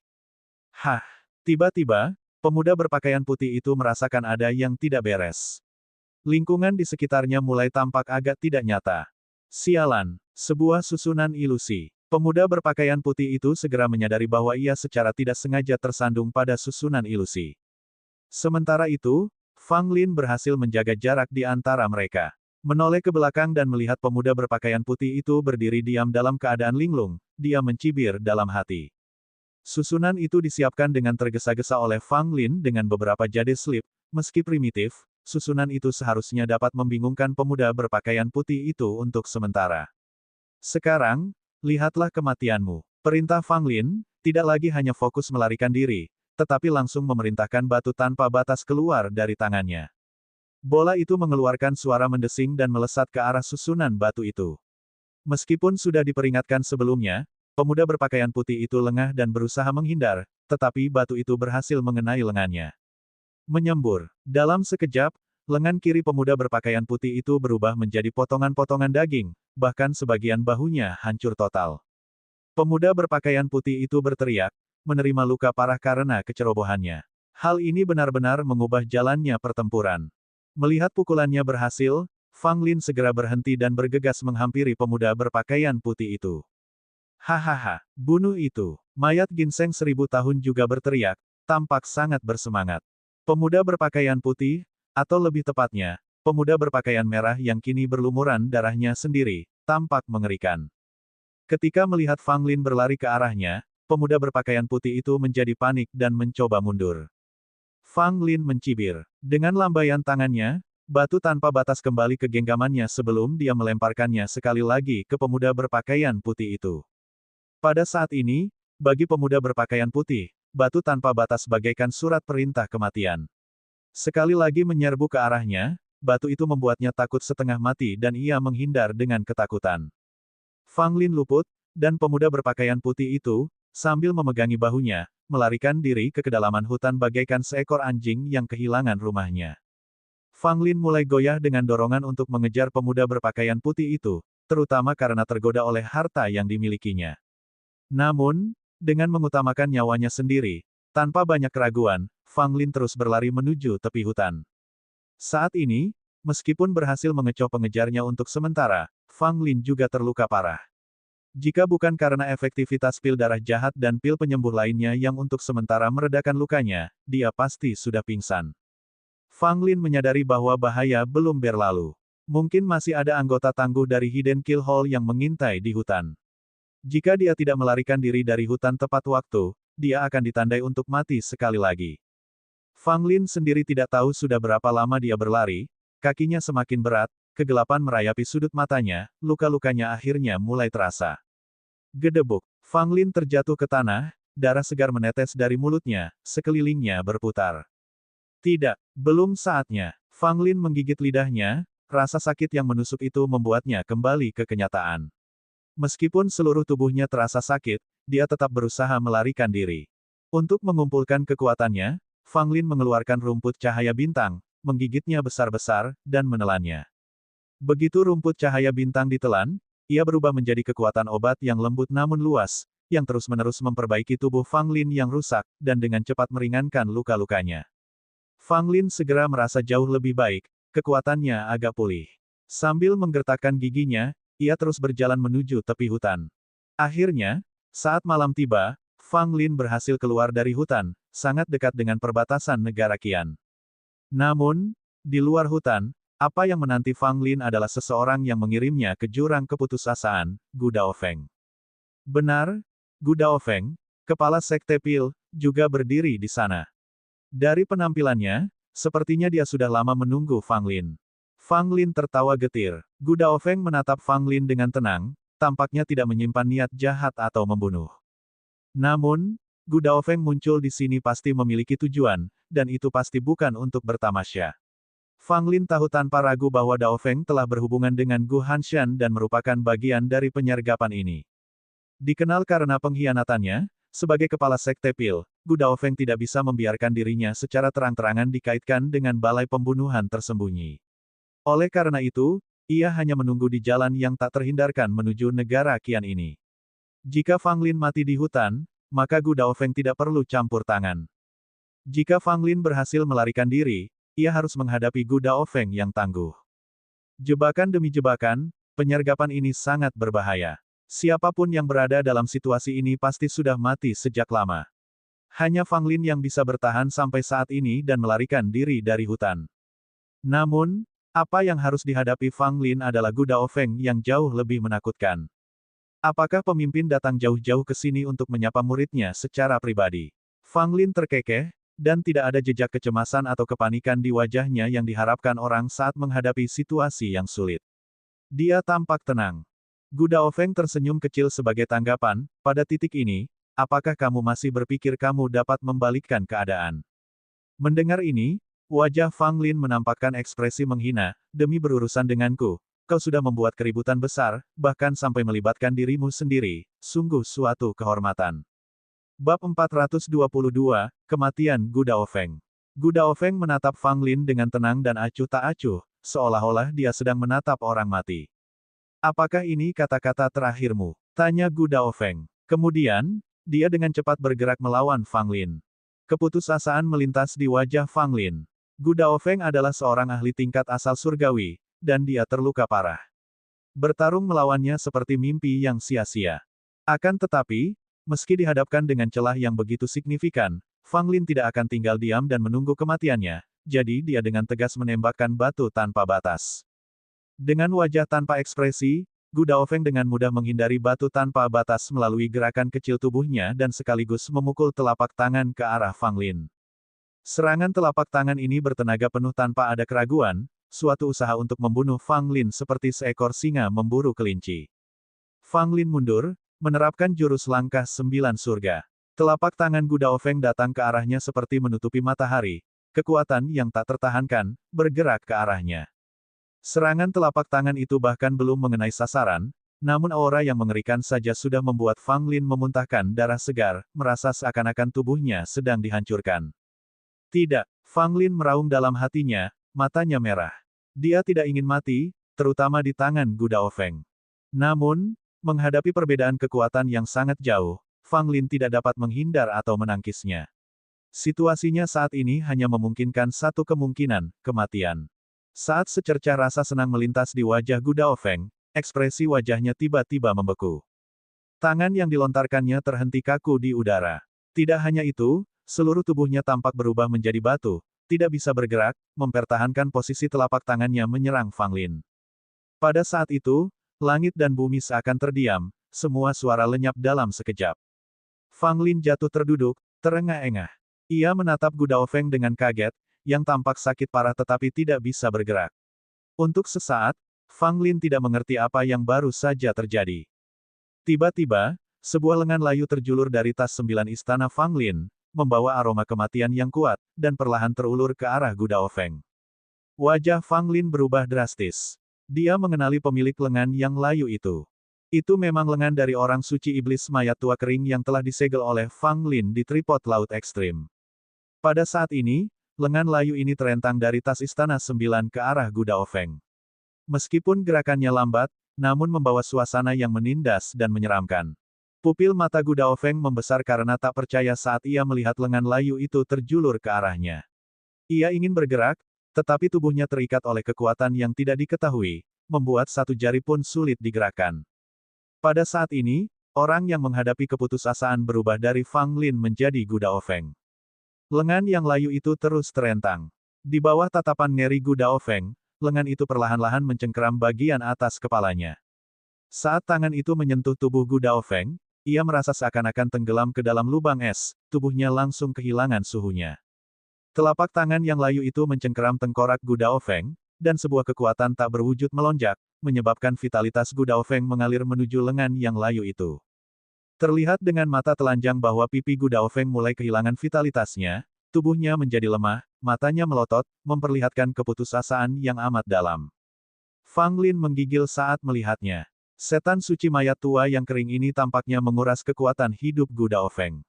Hah! Tiba-tiba, pemuda berpakaian putih itu merasakan ada yang tidak beres. Lingkungan di sekitarnya mulai tampak agak tidak nyata. Sialan, sebuah susunan ilusi. Pemuda berpakaian putih itu segera menyadari bahwa ia secara tidak sengaja tersandung pada susunan ilusi. Sementara itu, Fang Lin berhasil menjaga jarak di antara mereka. Menoleh ke belakang dan melihat pemuda berpakaian putih itu berdiri diam dalam keadaan linglung, dia mencibir dalam hati. Susunan itu disiapkan dengan tergesa-gesa oleh Fang Lin dengan beberapa jade slip, meski primitif, susunan itu seharusnya dapat membingungkan pemuda berpakaian putih itu untuk sementara. Sekarang, lihatlah kematianmu. Perintah Fang Lin, tidak lagi hanya fokus melarikan diri, tetapi langsung memerintahkan batu tanpa batas keluar dari tangannya. Bola itu mengeluarkan suara mendesing dan melesat ke arah susunan batu itu. Meskipun sudah diperingatkan sebelumnya, pemuda berpakaian putih itu lengah dan berusaha menghindar, tetapi batu itu berhasil mengenai lengannya. Menyembur. Dalam sekejap, lengan kiri pemuda berpakaian putih itu berubah menjadi potongan-potongan daging, bahkan sebagian bahunya hancur total. Pemuda berpakaian putih itu berteriak, menerima luka parah karena kecerobohannya. Hal ini benar-benar mengubah jalannya pertempuran. Melihat pukulannya berhasil, Fang Lin segera berhenti dan bergegas menghampiri pemuda berpakaian putih itu. Hahaha, bunuh itu. Mayat Ginseng 1000 tahun juga berteriak, tampak sangat bersemangat. Pemuda berpakaian putih, atau lebih tepatnya, pemuda berpakaian merah yang kini berlumuran darahnya sendiri, tampak mengerikan. Ketika melihat Fang Lin berlari ke arahnya, pemuda berpakaian putih itu menjadi panik dan mencoba mundur. Fang Lin mencibir. Dengan lambaian tangannya, batu tanpa batas kembali ke genggamannya sebelum dia melemparkannya sekali lagi ke pemuda berpakaian putih itu. Pada saat ini, bagi pemuda berpakaian putih, batu tanpa batas bagaikan surat perintah kematian. Sekali lagi menyerbu ke arahnya, batu itu membuatnya takut setengah mati dan ia menghindar dengan ketakutan. Fang Lin luput, dan pemuda berpakaian putih itu, sambil memegangi bahunya, melarikan diri ke kedalaman hutan bagaikan seekor anjing yang kehilangan rumahnya. Fang Lin mulai goyah dengan dorongan untuk mengejar pemuda berpakaian putih itu, terutama karena tergoda oleh harta yang dimilikinya. Namun, dengan mengutamakan nyawanya sendiri, tanpa banyak keraguan, Fang Lin terus berlari menuju tepi hutan. Saat ini, Meskipun berhasil mengecoh pengejarnya untuk sementara, Fang Lin juga terluka parah. Jika bukan karena efektivitas pil darah jahat dan pil penyembuh lainnya yang untuk sementara meredakan lukanya, dia pasti sudah pingsan. Fang Lin menyadari bahwa bahaya belum berlalu. Mungkin masih ada anggota tangguh dari Hidden Kill Hall yang mengintai di hutan. Jika dia tidak melarikan diri dari hutan tepat waktu, dia akan ditandai untuk mati sekali lagi. Fang Lin sendiri tidak tahu sudah berapa lama dia berlari, kakinya semakin berat, kegelapan merayapi sudut matanya, luka-lukanya akhirnya mulai terasa. Gedebuk, Fang Lin terjatuh ke tanah, darah segar menetes dari mulutnya, sekelilingnya berputar. Tidak, belum saatnya. Fang Lin menggigit lidahnya, rasa sakit yang menusuk itu membuatnya kembali ke kenyataan. Meskipun seluruh tubuhnya terasa sakit, dia tetap berusaha melarikan diri. Untuk mengumpulkan kekuatannya, Fang Lin mengeluarkan rumput cahaya bintang, menggigitnya besar-besar, dan menelannya. Begitu rumput cahaya bintang ditelan, ia berubah menjadi kekuatan obat yang lembut namun luas, yang terus-menerus memperbaiki tubuh Fang Lin yang rusak, dan dengan cepat meringankan luka-lukanya. Fang Lin segera merasa jauh lebih baik, kekuatannya agak pulih. Sambil menggertakkan giginya, ia terus berjalan menuju tepi hutan. Akhirnya, saat malam tiba, Fang Lin berhasil keluar dari hutan, sangat dekat dengan perbatasan negara Qian. Namun, di luar hutan, apa yang menanti Fang Lin adalah seseorang yang mengirimnya ke jurang keputusasaan, Gu Daofeng. Benar, Gu Daofeng, kepala sekte Pil, juga berdiri di sana. Dari penampilannya, sepertinya dia sudah lama menunggu Fang Lin. Fang Lin tertawa getir. Gu Daofeng menatap Fang Lin dengan tenang, tampaknya tidak menyimpan niat jahat atau membunuh. Namun, Gu Daofeng muncul di sini pasti memiliki tujuan, dan itu pasti bukan untuk bertamasya. Fang Lin tahu tanpa ragu bahwa Daofeng telah berhubungan dengan Gu Hanshan dan merupakan bagian dari penyergapan ini. Dikenal karena pengkhianatannya, sebagai kepala sekte Pil, Gu Daofeng tidak bisa membiarkan dirinya secara terang-terangan dikaitkan dengan balai pembunuhan tersembunyi. Oleh karena itu, ia hanya menunggu di jalan yang tak terhindarkan menuju negara Qian ini. Jika Fang Lin mati di hutan, maka Gu Daofeng tidak perlu campur tangan. Jika Fang Lin berhasil melarikan diri, ia harus menghadapi Gu Daofeng yang tangguh. Jebakan demi jebakan, penyergapan ini sangat berbahaya. Siapapun yang berada dalam situasi ini pasti sudah mati sejak lama. Hanya Fang Lin yang bisa bertahan sampai saat ini dan melarikan diri dari hutan. Namun, apa yang harus dihadapi Fang Lin adalah Gu Daofeng yang jauh lebih menakutkan. Apakah pemimpin datang jauh-jauh ke sini untuk menyapa muridnya secara pribadi? Fang Lin terkekeh, dan tidak ada jejak kecemasan atau kepanikan di wajahnya yang diharapkan orang saat menghadapi situasi yang sulit. Dia tampak tenang. Gu Daofeng tersenyum kecil sebagai tanggapan, pada titik ini, apakah kamu masih berpikir kamu dapat membalikkan keadaan? Mendengar ini, wajah Fang Lin menampakkan ekspresi menghina, demi berurusan denganku. Kau sudah membuat keributan besar, bahkan sampai melibatkan dirimu sendiri, sungguh suatu kehormatan. Bab 422, Kematian Gu Daofeng. Gu Daofeng menatap Fang Lin dengan tenang dan acuh tak acuh, seolah-olah dia sedang menatap orang mati. Apakah ini kata-kata terakhirmu? Tanya Gu Daofeng. Kemudian, dia dengan cepat bergerak melawan Fang Lin. Keputusasaan melintas di wajah Fang Lin. Gu Daofeng adalah seorang ahli tingkat asal surgawi, dan dia terluka parah. Bertarung melawannya seperti mimpi yang sia-sia. Akan tetapi, meski dihadapkan dengan celah yang begitu signifikan, Fang Lin tidak akan tinggal diam dan menunggu kematiannya, jadi dia dengan tegas menembakkan batu tanpa batas. Dengan wajah tanpa ekspresi, Gu Daofeng dengan mudah menghindari batu tanpa batas melalui gerakan kecil tubuhnya dan sekaligus memukul telapak tangan ke arah Fang Lin. Serangan telapak tangan ini bertenaga penuh tanpa ada keraguan, suatu usaha untuk membunuh Fang Lin seperti seekor singa memburu kelinci. Fang Lin mundur, menerapkan jurus langkah 9 surga. Telapak tangan Gu Daofeng datang ke arahnya seperti menutupi matahari, kekuatan yang tak tertahankan, bergerak ke arahnya. Serangan telapak tangan itu bahkan belum mengenai sasaran, namun aura yang mengerikan saja sudah membuat Fang Lin memuntahkan darah segar, merasa seakan-akan tubuhnya sedang dihancurkan. Tidak, Fang Lin meraung dalam hatinya, matanya merah. Dia tidak ingin mati, terutama di tangan Gu Daofeng. Namun, menghadapi perbedaan kekuatan yang sangat jauh, Fang Lin tidak dapat menghindar atau menangkisnya. Situasinya saat ini hanya memungkinkan satu kemungkinan, kematian. Saat secercah rasa senang melintas di wajah Gu Daofeng, ekspresi wajahnya tiba-tiba membeku. Tangan yang dilontarkannya terhenti kaku di udara. Tidak hanya itu, seluruh tubuhnya tampak berubah menjadi batu, tidak bisa bergerak, mempertahankan posisi telapak tangannya menyerang Fang Lin. Pada saat itu, langit dan bumi seakan terdiam, semua suara lenyap dalam sekejap. Fang Lin jatuh terduduk, terengah-engah. Ia menatap Gu Daofeng dengan kaget, yang tampak sakit parah tetapi tidak bisa bergerak. Untuk sesaat, Fang Lin tidak mengerti apa yang baru saja terjadi. Tiba-tiba, sebuah lengan layu terjulur dari tas 9 istana Fang Lin, membawa aroma kematian yang kuat, dan perlahan terulur ke arah Gu Daofeng. Wajah Fang Lin berubah drastis. Dia mengenali pemilik lengan yang layu itu. Itu memang lengan dari orang suci iblis mayat tua kering yang telah disegel oleh Fang Lin di tripod laut ekstrim. Pada saat ini, lengan layu ini terentang dari tas istana 9 ke arah Gu Daofeng. Meskipun gerakannya lambat, namun membawa suasana yang menindas dan menyeramkan. Pupil mata Gu Daofeng membesar karena tak percaya saat ia melihat lengan layu itu terjulur ke arahnya. Ia ingin bergerak, tetapi tubuhnya terikat oleh kekuatan yang tidak diketahui, membuat satu jari pun sulit digerakkan. Pada saat ini, orang yang menghadapi keputusasaan berubah dari Fang Lin menjadi Gu Daofeng. Lengan yang layu itu terus terentang. Di bawah tatapan ngeri Gu Daofeng, lengan itu perlahan-lahan mencengkeram bagian atas kepalanya. Saat tangan itu menyentuh tubuh Gu Daofeng, ia merasa seakan-akan tenggelam ke dalam lubang es, tubuhnya langsung kehilangan suhunya. Telapak tangan yang layu itu mencengkeram tengkorak Gu Daofeng, dan sebuah kekuatan tak berwujud melonjak, menyebabkan vitalitas Gu Daofeng mengalir menuju lengan yang layu itu. Terlihat dengan mata telanjang bahwa pipi Gu Daofeng mulai kehilangan vitalitasnya, tubuhnya menjadi lemah, matanya melotot, memperlihatkan keputusasaan yang amat dalam. Fang Lin menggigil saat melihatnya. Setan suci mayat tua yang kering ini tampaknya menguras kekuatan hidup Gu Daofeng.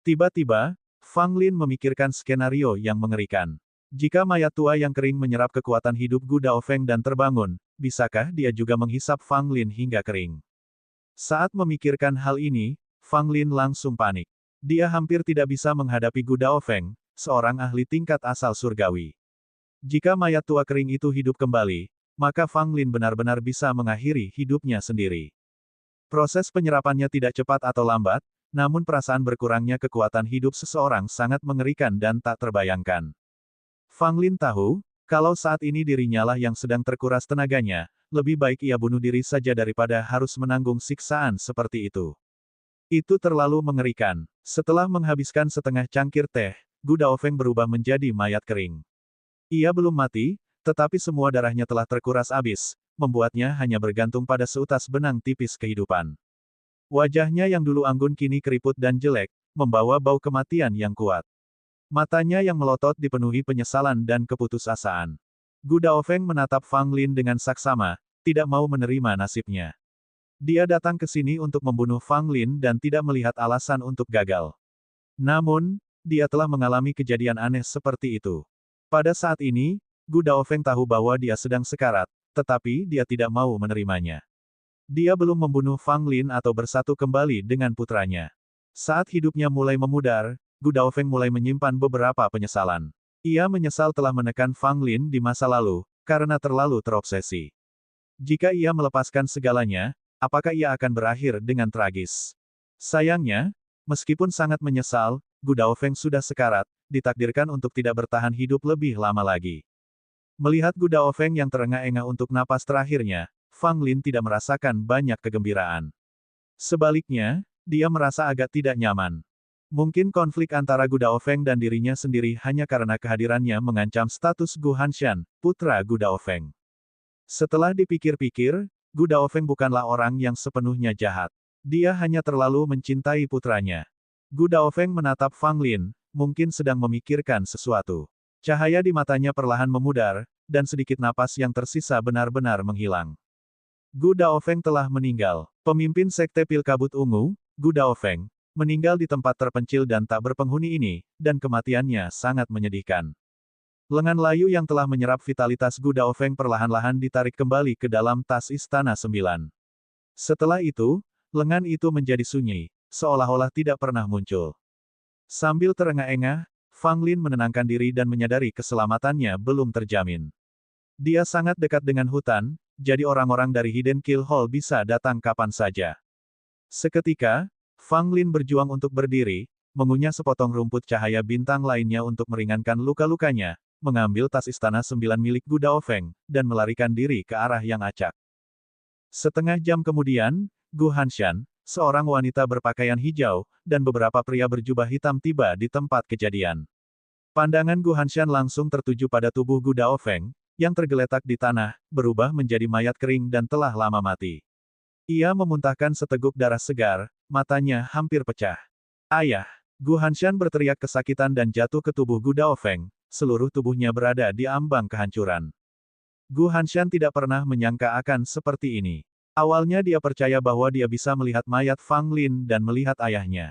Tiba-tiba, Fang Lin memikirkan skenario yang mengerikan. Jika mayat tua yang kering menyerap kekuatan hidup Gu Daofeng dan terbangun, bisakah dia juga menghisap Fang Lin hingga kering? Saat memikirkan hal ini, Fang Lin langsung panik. Dia hampir tidak bisa menghadapi Gu Daofeng, seorang ahli tingkat asal surgawi. Jika mayat tua kering itu hidup kembali, maka Fang Lin benar-benar bisa mengakhiri hidupnya sendiri. Proses penyerapannya tidak cepat atau lambat, namun perasaan berkurangnya kekuatan hidup seseorang sangat mengerikan dan tak terbayangkan. Fang Lin tahu, kalau saat ini dirinya lah yang sedang terkuras tenaganya, lebih baik ia bunuh diri saja daripada harus menanggung siksaan seperti itu. Itu terlalu mengerikan. Setelah menghabiskan setengah cangkir teh, Gu Daofeng berubah menjadi mayat kering. Ia belum mati, tetapi semua darahnya telah terkuras habis, membuatnya hanya bergantung pada seutas benang tipis kehidupan. Wajahnya yang dulu anggun kini keriput dan jelek, membawa bau kematian yang kuat. Matanya yang melotot dipenuhi penyesalan dan keputusasaan. Gu Daofeng menatap Fang Lin dengan saksama, tidak mau menerima nasibnya. Dia datang ke sini untuk membunuh Fang Lin dan tidak melihat alasan untuk gagal. Namun, dia telah mengalami kejadian aneh seperti itu. Pada saat ini, Gu Daofeng tahu bahwa dia sedang sekarat, tetapi dia tidak mau menerimanya. Dia belum membunuh Fang Lin atau bersatu kembali dengan putranya. Saat hidupnya mulai memudar, Gu Daofeng mulai menyimpan beberapa penyesalan. Ia menyesal telah menekan Fang Lin di masa lalu, karena terlalu terobsesi. Jika ia melepaskan segalanya, apakah ia akan berakhir dengan tragis? Sayangnya, meskipun sangat menyesal, Gu Daofeng sudah sekarat, ditakdirkan untuk tidak bertahan hidup lebih lama lagi. Melihat Gu Daofeng yang terengah-engah untuk napas terakhirnya, Fang Lin tidak merasakan banyak kegembiraan. Sebaliknya, dia merasa agak tidak nyaman. Mungkin konflik antara Gu Daofeng dan dirinya sendiri hanya karena kehadirannya mengancam status Gu Hanshan, putra Gu Daofeng. Setelah dipikir-pikir, Gu Daofeng bukanlah orang yang sepenuhnya jahat. Dia hanya terlalu mencintai putranya. Gu Daofeng menatap Fang Lin, mungkin sedang memikirkan sesuatu. Cahaya di matanya perlahan memudar, dan sedikit napas yang tersisa benar-benar menghilang. Gu Daofeng telah meninggal. Pemimpin Sekte Pil Kabut Ungu, Gu Daofeng, meninggal di tempat terpencil dan tak berpenghuni ini, dan kematiannya sangat menyedihkan. Lengan layu yang telah menyerap vitalitas Gu Daofeng perlahan-lahan ditarik kembali ke dalam tas Istana 9. Setelah itu, lengan itu menjadi sunyi, seolah-olah tidak pernah muncul. Sambil terengah-engah, Fang Lin menenangkan diri dan menyadari keselamatannya belum terjamin. Dia sangat dekat dengan hutan, jadi orang-orang dari Hidden Kill Hall bisa datang kapan saja. Seketika, Fang Lin berjuang untuk berdiri, mengunyah sepotong rumput cahaya bintang lainnya untuk meringankan luka-lukanya, mengambil tas istana 9 milik Gu Daofeng, dan melarikan diri ke arah yang acak. Setengah jam kemudian, Gu Hanshan, seorang wanita berpakaian hijau, dan beberapa pria berjubah hitam tiba di tempat kejadian. Pandangan Gu Hanshan langsung tertuju pada tubuh Gu Daofeng, yang tergeletak di tanah, berubah menjadi mayat kering dan telah lama mati. Ia memuntahkan seteguk darah segar, matanya hampir pecah. Ayah! Gu Hanshan berteriak kesakitan dan jatuh ke tubuh Gu Daofeng, seluruh tubuhnya berada di ambang kehancuran. Gu Hanshan tidak pernah menyangka akan seperti ini. Awalnya dia percaya bahwa dia bisa melihat mayat Fang Lin dan melihat ayahnya.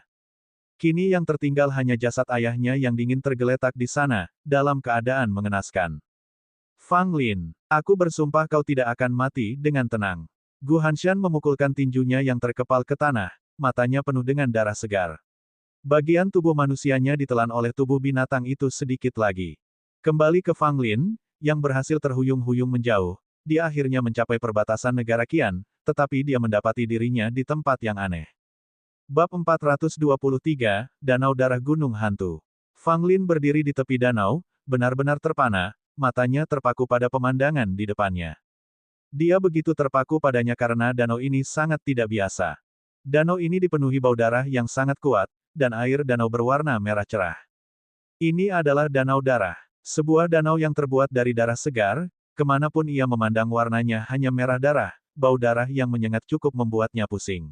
Kini yang tertinggal hanya jasad ayahnya yang dingin tergeletak di sana, dalam keadaan mengenaskan. Fang Lin, aku bersumpah kau tidak akan mati dengan tenang. Gu Hanshan memukulkan tinjunya yang terkepal ke tanah, matanya penuh dengan darah segar. Bagian tubuh manusianya ditelan oleh tubuh binatang itu sedikit lagi. Kembali ke Fang Lin, yang berhasil terhuyung-huyung menjauh, dia akhirnya mencapai perbatasan negara Qian, tetapi dia mendapati dirinya di tempat yang aneh. Bab 423, Danau Darah Gunung Hantu. Fang Lin berdiri di tepi danau, benar-benar terpana, matanya terpaku pada pemandangan di depannya. Dia begitu terpaku padanya karena danau ini sangat tidak biasa. Danau ini dipenuhi bau darah yang sangat kuat, dan air danau berwarna merah cerah. Ini adalah danau darah. Sebuah danau yang terbuat dari darah segar, kemanapun ia memandang warnanya hanya merah darah, bau darah yang menyengat cukup membuatnya pusing.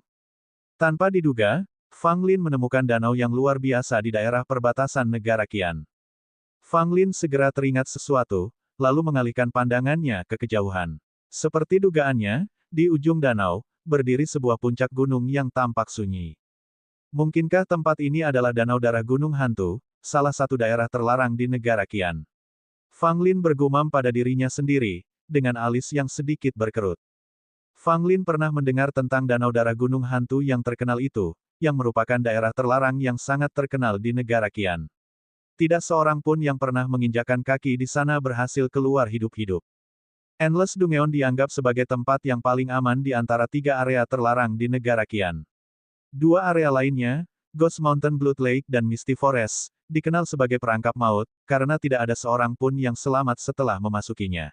Tanpa diduga, Fang Lin menemukan danau yang luar biasa di daerah perbatasan negara Qian. Fang Lin segera teringat sesuatu, lalu mengalihkan pandangannya ke kejauhan. Seperti dugaannya, di ujung danau, berdiri sebuah puncak gunung yang tampak sunyi. Mungkinkah tempat ini adalah Danau Darah Gunung Hantu, salah satu daerah terlarang di negara Qian? Fang Lin bergumam pada dirinya sendiri, dengan alis yang sedikit berkerut. Fang Lin pernah mendengar tentang Danau Darah Gunung Hantu yang terkenal itu, yang merupakan daerah terlarang yang sangat terkenal di negara Qian. Tidak seorang pun yang pernah menginjakan kaki di sana berhasil keluar hidup-hidup. Endless Dungeon dianggap sebagai tempat yang paling aman di antara 3 area terlarang di negara Qian. 2 area lainnya, Ghost Mountain Blood Lake dan Misty Forest, dikenal sebagai perangkap maut, karena tidak ada seorang pun yang selamat setelah memasukinya.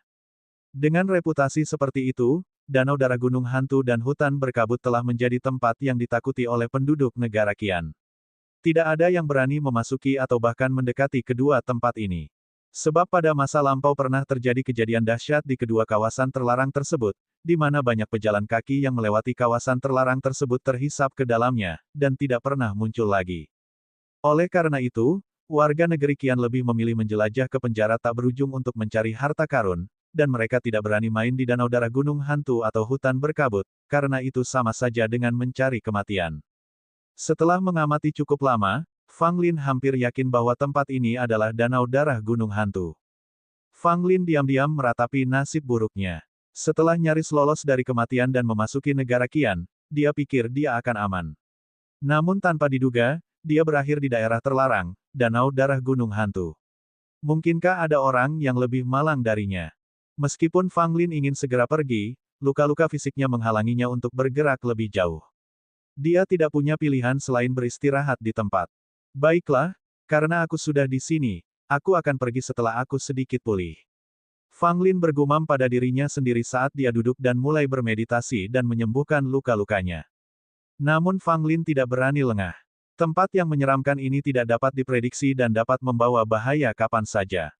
Dengan reputasi seperti itu, Danau Darah Gunung Hantu dan hutan berkabut telah menjadi tempat yang ditakuti oleh penduduk negara Qian. Tidak ada yang berani memasuki atau bahkan mendekati kedua tempat ini. Sebab pada masa lampau pernah terjadi kejadian dahsyat di kedua kawasan terlarang tersebut, di mana banyak pejalan kaki yang melewati kawasan terlarang tersebut terhisap ke dalamnya, dan tidak pernah muncul lagi. Oleh karena itu, warga negeri Qian lebih memilih menjelajah ke penjara tak berujung untuk mencari harta karun, dan mereka tidak berani main di Danau Darah Gunung Hantu atau hutan berkabut, karena itu sama saja dengan mencari kematian. Setelah mengamati cukup lama, Fang Lin hampir yakin bahwa tempat ini adalah Danau Darah Gunung Hantu. Fang Lin diam-diam meratapi nasib buruknya. Setelah nyaris lolos dari kematian dan memasuki negara Qian, dia pikir dia akan aman. Namun tanpa diduga, dia berakhir di daerah terlarang, Danau Darah Gunung Hantu. Mungkinkah ada orang yang lebih malang darinya? Meskipun Fang Lin ingin segera pergi, luka-luka fisiknya menghalanginya untuk bergerak lebih jauh. Dia tidak punya pilihan selain beristirahat di tempat. Baiklah, karena aku sudah di sini, aku akan pergi setelah aku sedikit pulih. Fang Lin bergumam pada dirinya sendiri saat dia duduk dan mulai bermeditasi dan menyembuhkan luka-lukanya. Namun Fang Lin tidak berani lengah. Tempat yang menyeramkan ini tidak dapat diprediksi dan dapat membawa bahaya kapan saja.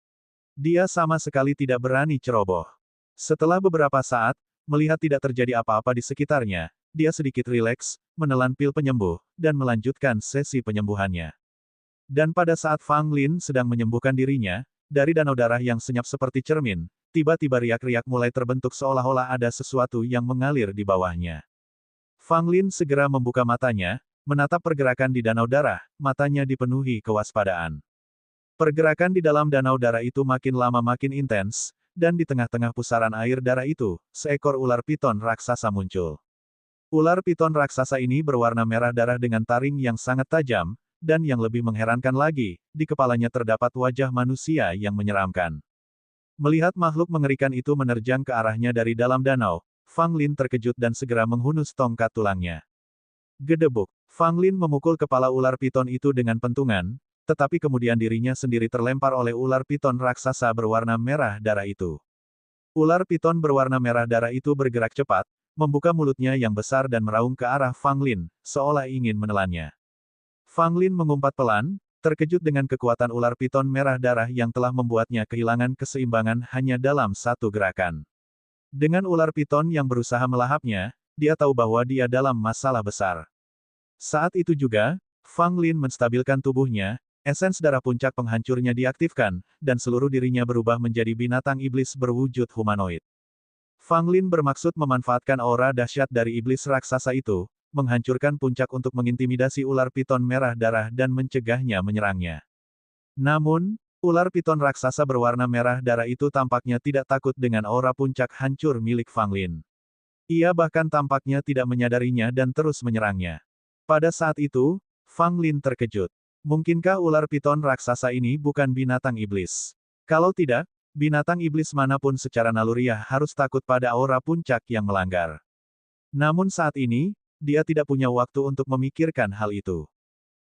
Dia sama sekali tidak berani ceroboh. Setelah beberapa saat, melihat tidak terjadi apa-apa di sekitarnya, dia sedikit rileks, menelan pil penyembuh, dan melanjutkan sesi penyembuhannya. Dan pada saat Fang Lin sedang menyembuhkan dirinya, dari danau darah yang senyap seperti cermin, tiba-tiba riak-riak mulai terbentuk seolah-olah ada sesuatu yang mengalir di bawahnya. Fang Lin segera membuka matanya, menatap pergerakan di danau darah, matanya dipenuhi kewaspadaan. Pergerakan di dalam danau darah itu makin lama makin intens, dan di tengah-tengah pusaran air darah itu, seekor ular piton raksasa muncul. Ular piton raksasa ini berwarna merah darah dengan taring yang sangat tajam, dan yang lebih mengherankan lagi, di kepalanya terdapat wajah manusia yang menyeramkan. Melihat makhluk mengerikan itu menerjang ke arahnya dari dalam danau, Fang Lin terkejut dan segera menghunus tongkat tulangnya. Gedebuk. Fang Lin memukul kepala ular piton itu dengan pentungan, tetapi kemudian dirinya sendiri terlempar oleh ular piton raksasa berwarna merah darah itu. Ular piton berwarna merah darah itu bergerak cepat, membuka mulutnya yang besar dan meraung ke arah Fang Lin, seolah ingin menelannya. Fang Lin mengumpat pelan, terkejut dengan kekuatan ular piton merah darah yang telah membuatnya kehilangan keseimbangan hanya dalam satu gerakan. Dengan ular piton yang berusaha melahapnya, dia tahu bahwa dia dalam masalah besar. Saat itu juga, Fang Lin menstabilkan tubuhnya, esens darah puncak penghancurnya diaktifkan, dan seluruh dirinya berubah menjadi binatang iblis berwujud humanoid. Fang Lin bermaksud memanfaatkan aura dahsyat dari iblis raksasa itu, menghancurkan puncak untuk mengintimidasi ular piton merah darah dan mencegahnya menyerangnya. Namun, ular piton raksasa berwarna merah darah itu tampaknya tidak takut dengan aura puncak hancur milik Fang Lin. Ia bahkan tampaknya tidak menyadarinya dan terus menyerangnya. Pada saat itu, Fang Lin terkejut. Mungkinkah ular piton raksasa ini bukan binatang iblis? Kalau tidak, binatang iblis manapun secara naluriah harus takut pada aura puncak yang melanggar. Namun saat ini, dia tidak punya waktu untuk memikirkan hal itu.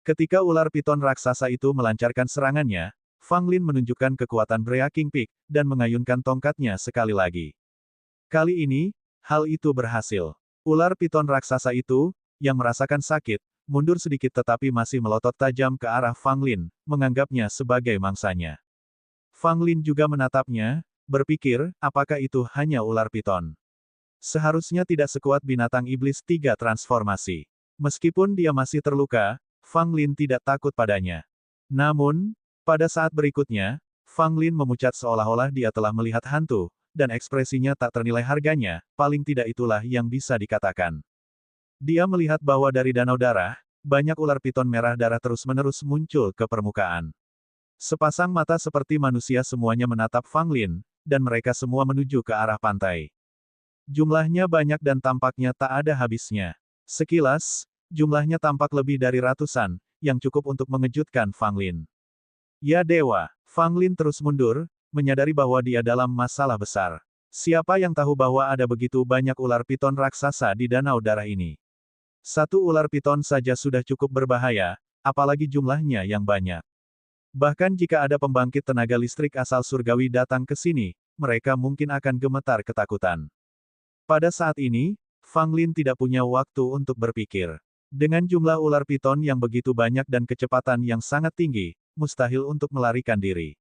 Ketika ular piton raksasa itu melancarkan serangannya, Fang Lin menunjukkan kekuatan Breaking Peak, dan mengayunkan tongkatnya sekali lagi. Kali ini, hal itu berhasil. Ular piton raksasa itu, yang merasakan sakit, mundur sedikit tetapi masih melotot tajam ke arah Fang Lin, menganggapnya sebagai mangsanya. Fang Lin juga menatapnya, berpikir, apakah itu hanya ular piton? Seharusnya tidak sekuat binatang iblis 3 transformasi. Meskipun dia masih terluka, Fang Lin tidak takut padanya. Namun, pada saat berikutnya, Fang Lin memucat seolah-olah dia telah melihat hantu, dan ekspresinya tak ternilai harganya, paling tidak itulah yang bisa dikatakan. Dia melihat bahwa dari danau darah, banyak ular piton merah darah terus-menerus muncul ke permukaan. Sepasang mata seperti manusia semuanya menatap Fang Lin, dan mereka semua menuju ke arah pantai. Jumlahnya banyak dan tampaknya tak ada habisnya. Sekilas, jumlahnya tampak lebih dari ratusan, yang cukup untuk mengejutkan Fang Lin. Ya dewa, Fang Lin terus mundur, menyadari bahwa dia dalam masalah besar. Siapa yang tahu bahwa ada begitu banyak ular piton raksasa di danau darah ini? Satu ular piton saja sudah cukup berbahaya, apalagi jumlahnya yang banyak. Bahkan jika ada pembangkit tenaga listrik asal surgawi datang ke sini, mereka mungkin akan gemetar ketakutan. Pada saat ini, Fang Lin tidak punya waktu untuk berpikir. Dengan jumlah ular piton yang begitu banyak dan kecepatan yang sangat tinggi, mustahil untuk melarikan diri.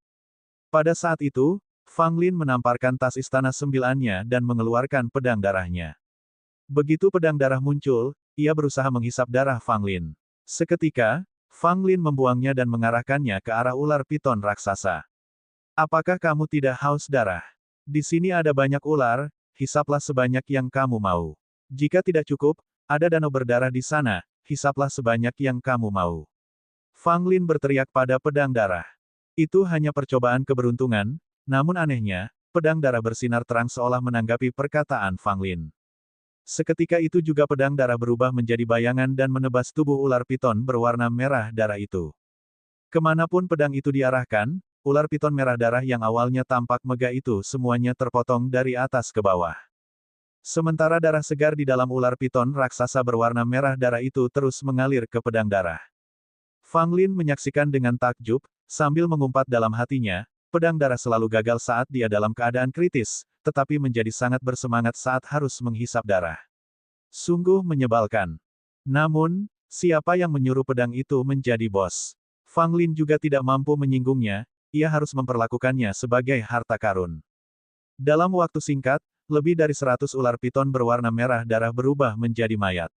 Pada saat itu, Fang Lin menamparkan tas istana sembilannya dan mengeluarkan pedang darahnya. Begitu pedang darah muncul, ia berusaha menghisap darah Fang Lin. Seketika, Fang Lin membuangnya dan mengarahkannya ke arah ular piton raksasa. Apakah kamu tidak haus darah? Di sini ada banyak ular, hisaplah sebanyak yang kamu mau. Jika tidak cukup, ada danau berdarah di sana, hisaplah sebanyak yang kamu mau. Fang Lin berteriak pada pedang darah. Itu hanya percobaan keberuntungan, namun anehnya, pedang darah bersinar terang seolah menanggapi perkataan Fang Lin. Seketika itu juga pedang darah berubah menjadi bayangan dan menebas tubuh ular piton berwarna merah darah itu. Kemanapun pedang itu diarahkan, ular piton merah darah yang awalnya tampak megah itu semuanya terpotong dari atas ke bawah. Sementara darah segar di dalam ular piton raksasa berwarna merah darah itu terus mengalir ke pedang darah. Fang Lin menyaksikan dengan takjub, sambil mengumpat dalam hatinya, pedang darah selalu gagal saat dia dalam keadaan kritis, tetapi menjadi sangat bersemangat saat harus menghisap darah. Sungguh menyebalkan. Namun, siapa yang menyuruh pedang itu menjadi bos? Fang Lin juga tidak mampu menyinggungnya, ia harus memperlakukannya sebagai harta karun. Dalam waktu singkat, lebih dari 100 ular piton berwarna merah darah berubah menjadi mayat.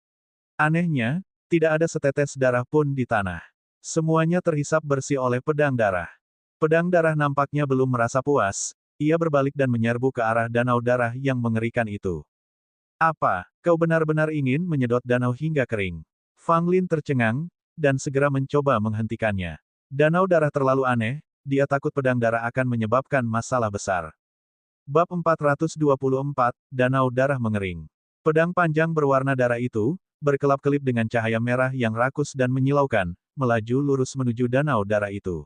Anehnya, tidak ada setetes darah pun di tanah. Semuanya terhisap bersih oleh pedang darah. Pedang darah nampaknya belum merasa puas, ia berbalik dan menyerbu ke arah danau darah yang mengerikan itu. Apa, kau benar-benar ingin menyedot danau hingga kering? Fang Lin tercengang, dan segera mencoba menghentikannya. Danau darah terlalu aneh, dia takut pedang darah akan menyebabkan masalah besar. Bab 424, Danau Darah Mengering. Pedang panjang berwarna darah itu, berkelap-kelip dengan cahaya merah yang rakus dan menyilaukan, melaju lurus menuju danau darah itu.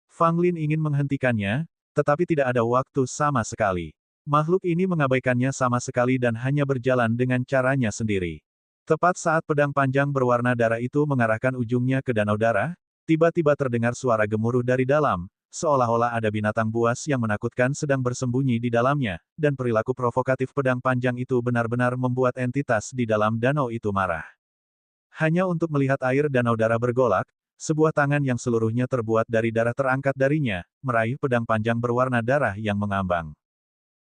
Fang Lin ingin menghentikannya, tetapi tidak ada waktu sama sekali. Makhluk ini mengabaikannya sama sekali dan hanya berjalan dengan caranya sendiri. Tepat saat pedang panjang berwarna darah itu mengarahkan ujungnya ke danau darah, tiba-tiba terdengar suara gemuruh dari dalam, seolah-olah ada binatang buas yang menakutkan sedang bersembunyi di dalamnya, dan perilaku provokatif pedang panjang itu benar-benar membuat entitas di dalam danau itu marah. Hanya untuk melihat air danau darah bergolak, sebuah tangan yang seluruhnya terbuat dari darah terangkat darinya, meraih pedang panjang berwarna darah yang mengambang.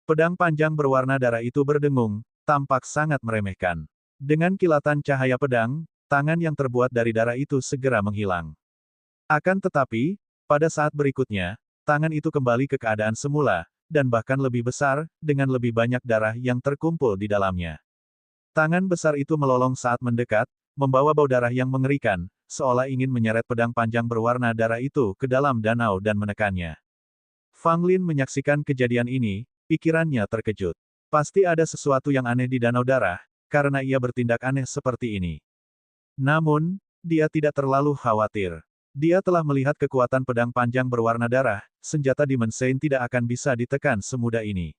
Pedang panjang berwarna darah itu berdengung, tampak sangat meremehkan. Dengan kilatan cahaya pedang, tangan yang terbuat dari darah itu segera menghilang. Akan tetapi, pada saat berikutnya, tangan itu kembali ke keadaan semula, dan bahkan lebih besar, dengan lebih banyak darah yang terkumpul di dalamnya. Tangan besar itu melolong saat mendekat, membawa bau darah yang mengerikan, seolah ingin menyeret pedang panjang berwarna darah itu ke dalam danau dan menekannya. Fang Lin menyaksikan kejadian ini, pikirannya terkejut. Pasti ada sesuatu yang aneh di danau darah, karena ia bertindak aneh seperti ini. Namun, dia tidak terlalu khawatir. Dia telah melihat kekuatan pedang panjang berwarna darah, senjata Demon Saint tidak akan bisa ditekan semudah ini.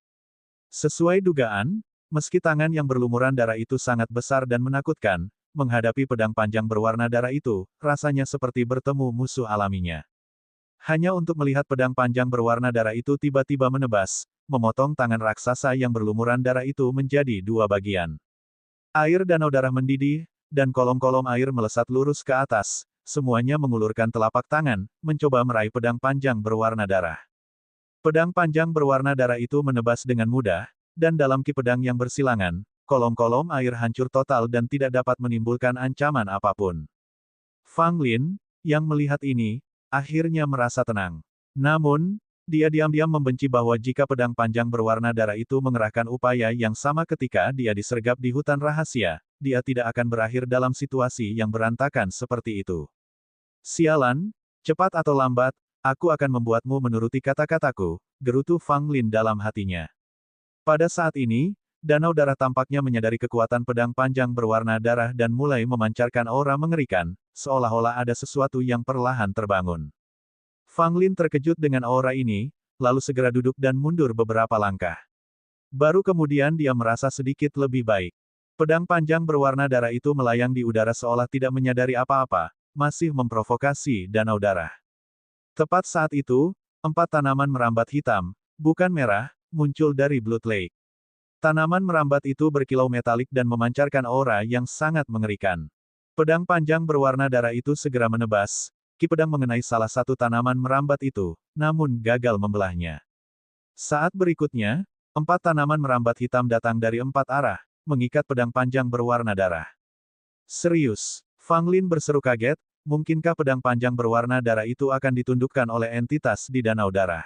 Sesuai dugaan, meski tangan yang berlumuran darah itu sangat besar dan menakutkan, menghadapi pedang panjang berwarna darah itu, rasanya seperti bertemu musuh alaminya. Hanya untuk melihat pedang panjang berwarna darah itu tiba-tiba menebas, memotong tangan raksasa yang berlumuran darah itu menjadi dua bagian. Air danau darah mendidih, dan kolom-kolom air melesat lurus ke atas, semuanya mengulurkan telapak tangan, mencoba meraih pedang panjang berwarna darah. Pedang panjang berwarna darah itu menebas dengan mudah, dan dalam ki pedang yang bersilangan, kolom-kolom air hancur total dan tidak dapat menimbulkan ancaman apapun. Fang Lin, yang melihat ini, akhirnya merasa tenang. Namun, dia diam-diam membenci bahwa jika pedang panjang berwarna darah itu mengerahkan upaya yang sama ketika dia disergap di hutan rahasia, dia tidak akan berakhir dalam situasi yang berantakan seperti itu. Sialan, cepat atau lambat, aku akan membuatmu menuruti kata-kataku, gerutu Fang Lin dalam hatinya. Pada saat ini, danau darah tampaknya menyadari kekuatan pedang panjang berwarna darah dan mulai memancarkan aura mengerikan, seolah-olah ada sesuatu yang perlahan terbangun. Fang Lin terkejut dengan aura ini, lalu segera duduk dan mundur beberapa langkah. Baru kemudian dia merasa sedikit lebih baik. Pedang panjang berwarna darah itu melayang di udara seolah tidak menyadari apa-apa, masih memprovokasi danau darah. Tepat saat itu, 4 tanaman merambat hitam, bukan merah, muncul dari Blood Lake. Tanaman merambat itu berkilau metalik dan memancarkan aura yang sangat mengerikan. Pedang panjang berwarna darah itu segera menebas, ki pedang mengenai salah satu tanaman merambat itu, namun gagal membelahnya. Saat berikutnya, 4 tanaman merambat hitam datang dari 4 arah, mengikat pedang panjang berwarna darah. Serius, Fang Lin berseru kaget, mungkinkah pedang panjang berwarna darah itu akan ditundukkan oleh entitas di danau darah?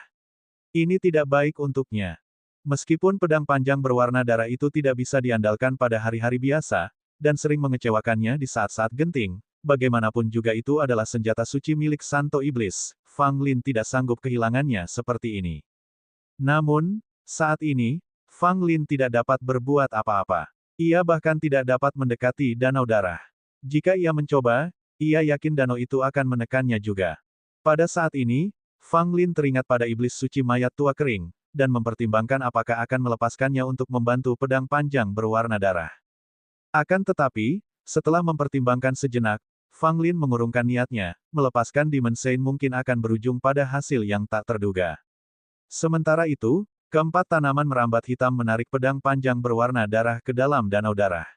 Ini tidak baik untuknya. Meskipun pedang panjang berwarna darah itu tidak bisa diandalkan pada hari-hari biasa, dan sering mengecewakannya di saat-saat genting, bagaimanapun juga itu adalah senjata suci milik Santo Iblis, Fang Lin tidak sanggup kehilangannya seperti ini. Namun, saat ini, Fang Lin tidak dapat berbuat apa-apa. Ia bahkan tidak dapat mendekati danau darah. Jika ia mencoba, ia yakin danau itu akan menekannya juga. Pada saat ini, Fang Lin teringat pada iblis suci mayat tua kering, dan mempertimbangkan apakah akan melepaskannya untuk membantu pedang panjang berwarna darah. Akan tetapi, setelah mempertimbangkan sejenak, Fang Lin mengurungkan niatnya, melepaskan Demon Saint mungkin akan berujung pada hasil yang tak terduga. Sementara itu, keempat tanaman merambat hitam menarik pedang panjang berwarna darah ke dalam danau darah.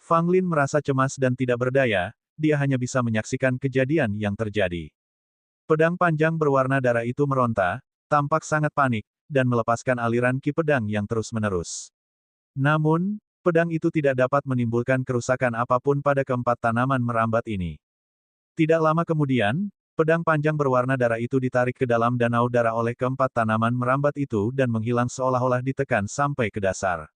Fang Lin merasa cemas dan tidak berdaya, dia hanya bisa menyaksikan kejadian yang terjadi. Pedang panjang berwarna darah itu meronta, tampak sangat panik, dan melepaskan aliran ki pedang yang terus-menerus. Namun, pedang itu tidak dapat menimbulkan kerusakan apapun pada keempat tanaman merambat ini. Tidak lama kemudian, pedang panjang berwarna darah itu ditarik ke dalam danau darah oleh keempat tanaman merambat itu dan menghilang seolah-olah ditekan sampai ke dasar.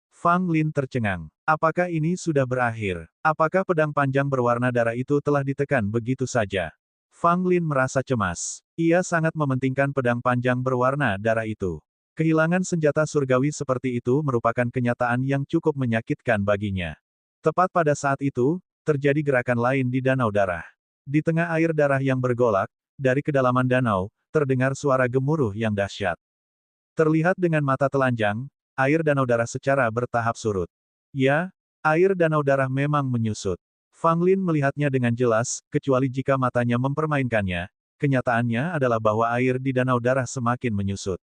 Fang Lin tercengang. Apakah ini sudah berakhir? Apakah pedang panjang berwarna darah itu telah ditekan begitu saja? Fang Lin merasa cemas. Ia sangat mementingkan pedang panjang berwarna darah itu. Kehilangan senjata surgawi seperti itu merupakan kenyataan yang cukup menyakitkan baginya. Tepat pada saat itu, terjadi gerakan lain di danau darah. Di tengah air darah yang bergolak, dari kedalaman danau, terdengar suara gemuruh yang dahsyat. Terlihat dengan mata telanjang, air danau darah secara bertahap surut. Ya, air danau darah memang menyusut. Fang Lin melihatnya dengan jelas, kecuali jika matanya mempermainkannya. Kenyataannya adalah bahwa air di danau darah semakin menyusut.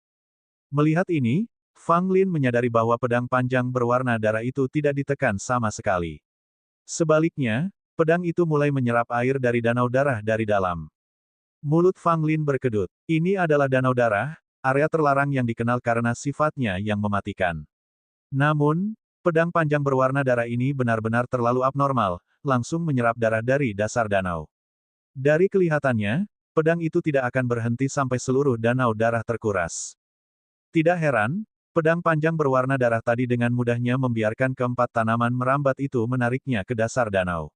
Melihat ini, Fang Lin menyadari bahwa pedang panjang berwarna darah itu tidak ditekan sama sekali. Sebaliknya, pedang itu mulai menyerap air dari danau darah dari dalam. Mulut Fang Lin berkedut. Ini adalah danau darah, area terlarang yang dikenal karena sifatnya yang mematikan. Namun, pedang panjang berwarna darah ini benar-benar terlalu abnormal, langsung menyerap darah dari dasar danau. Dari kelihatannya, pedang itu tidak akan berhenti sampai seluruh danau darah terkuras. Tidak heran, pedang panjang berwarna darah tadi dengan mudahnya membiarkan keempat tanaman merambat itu menariknya ke dasar danau.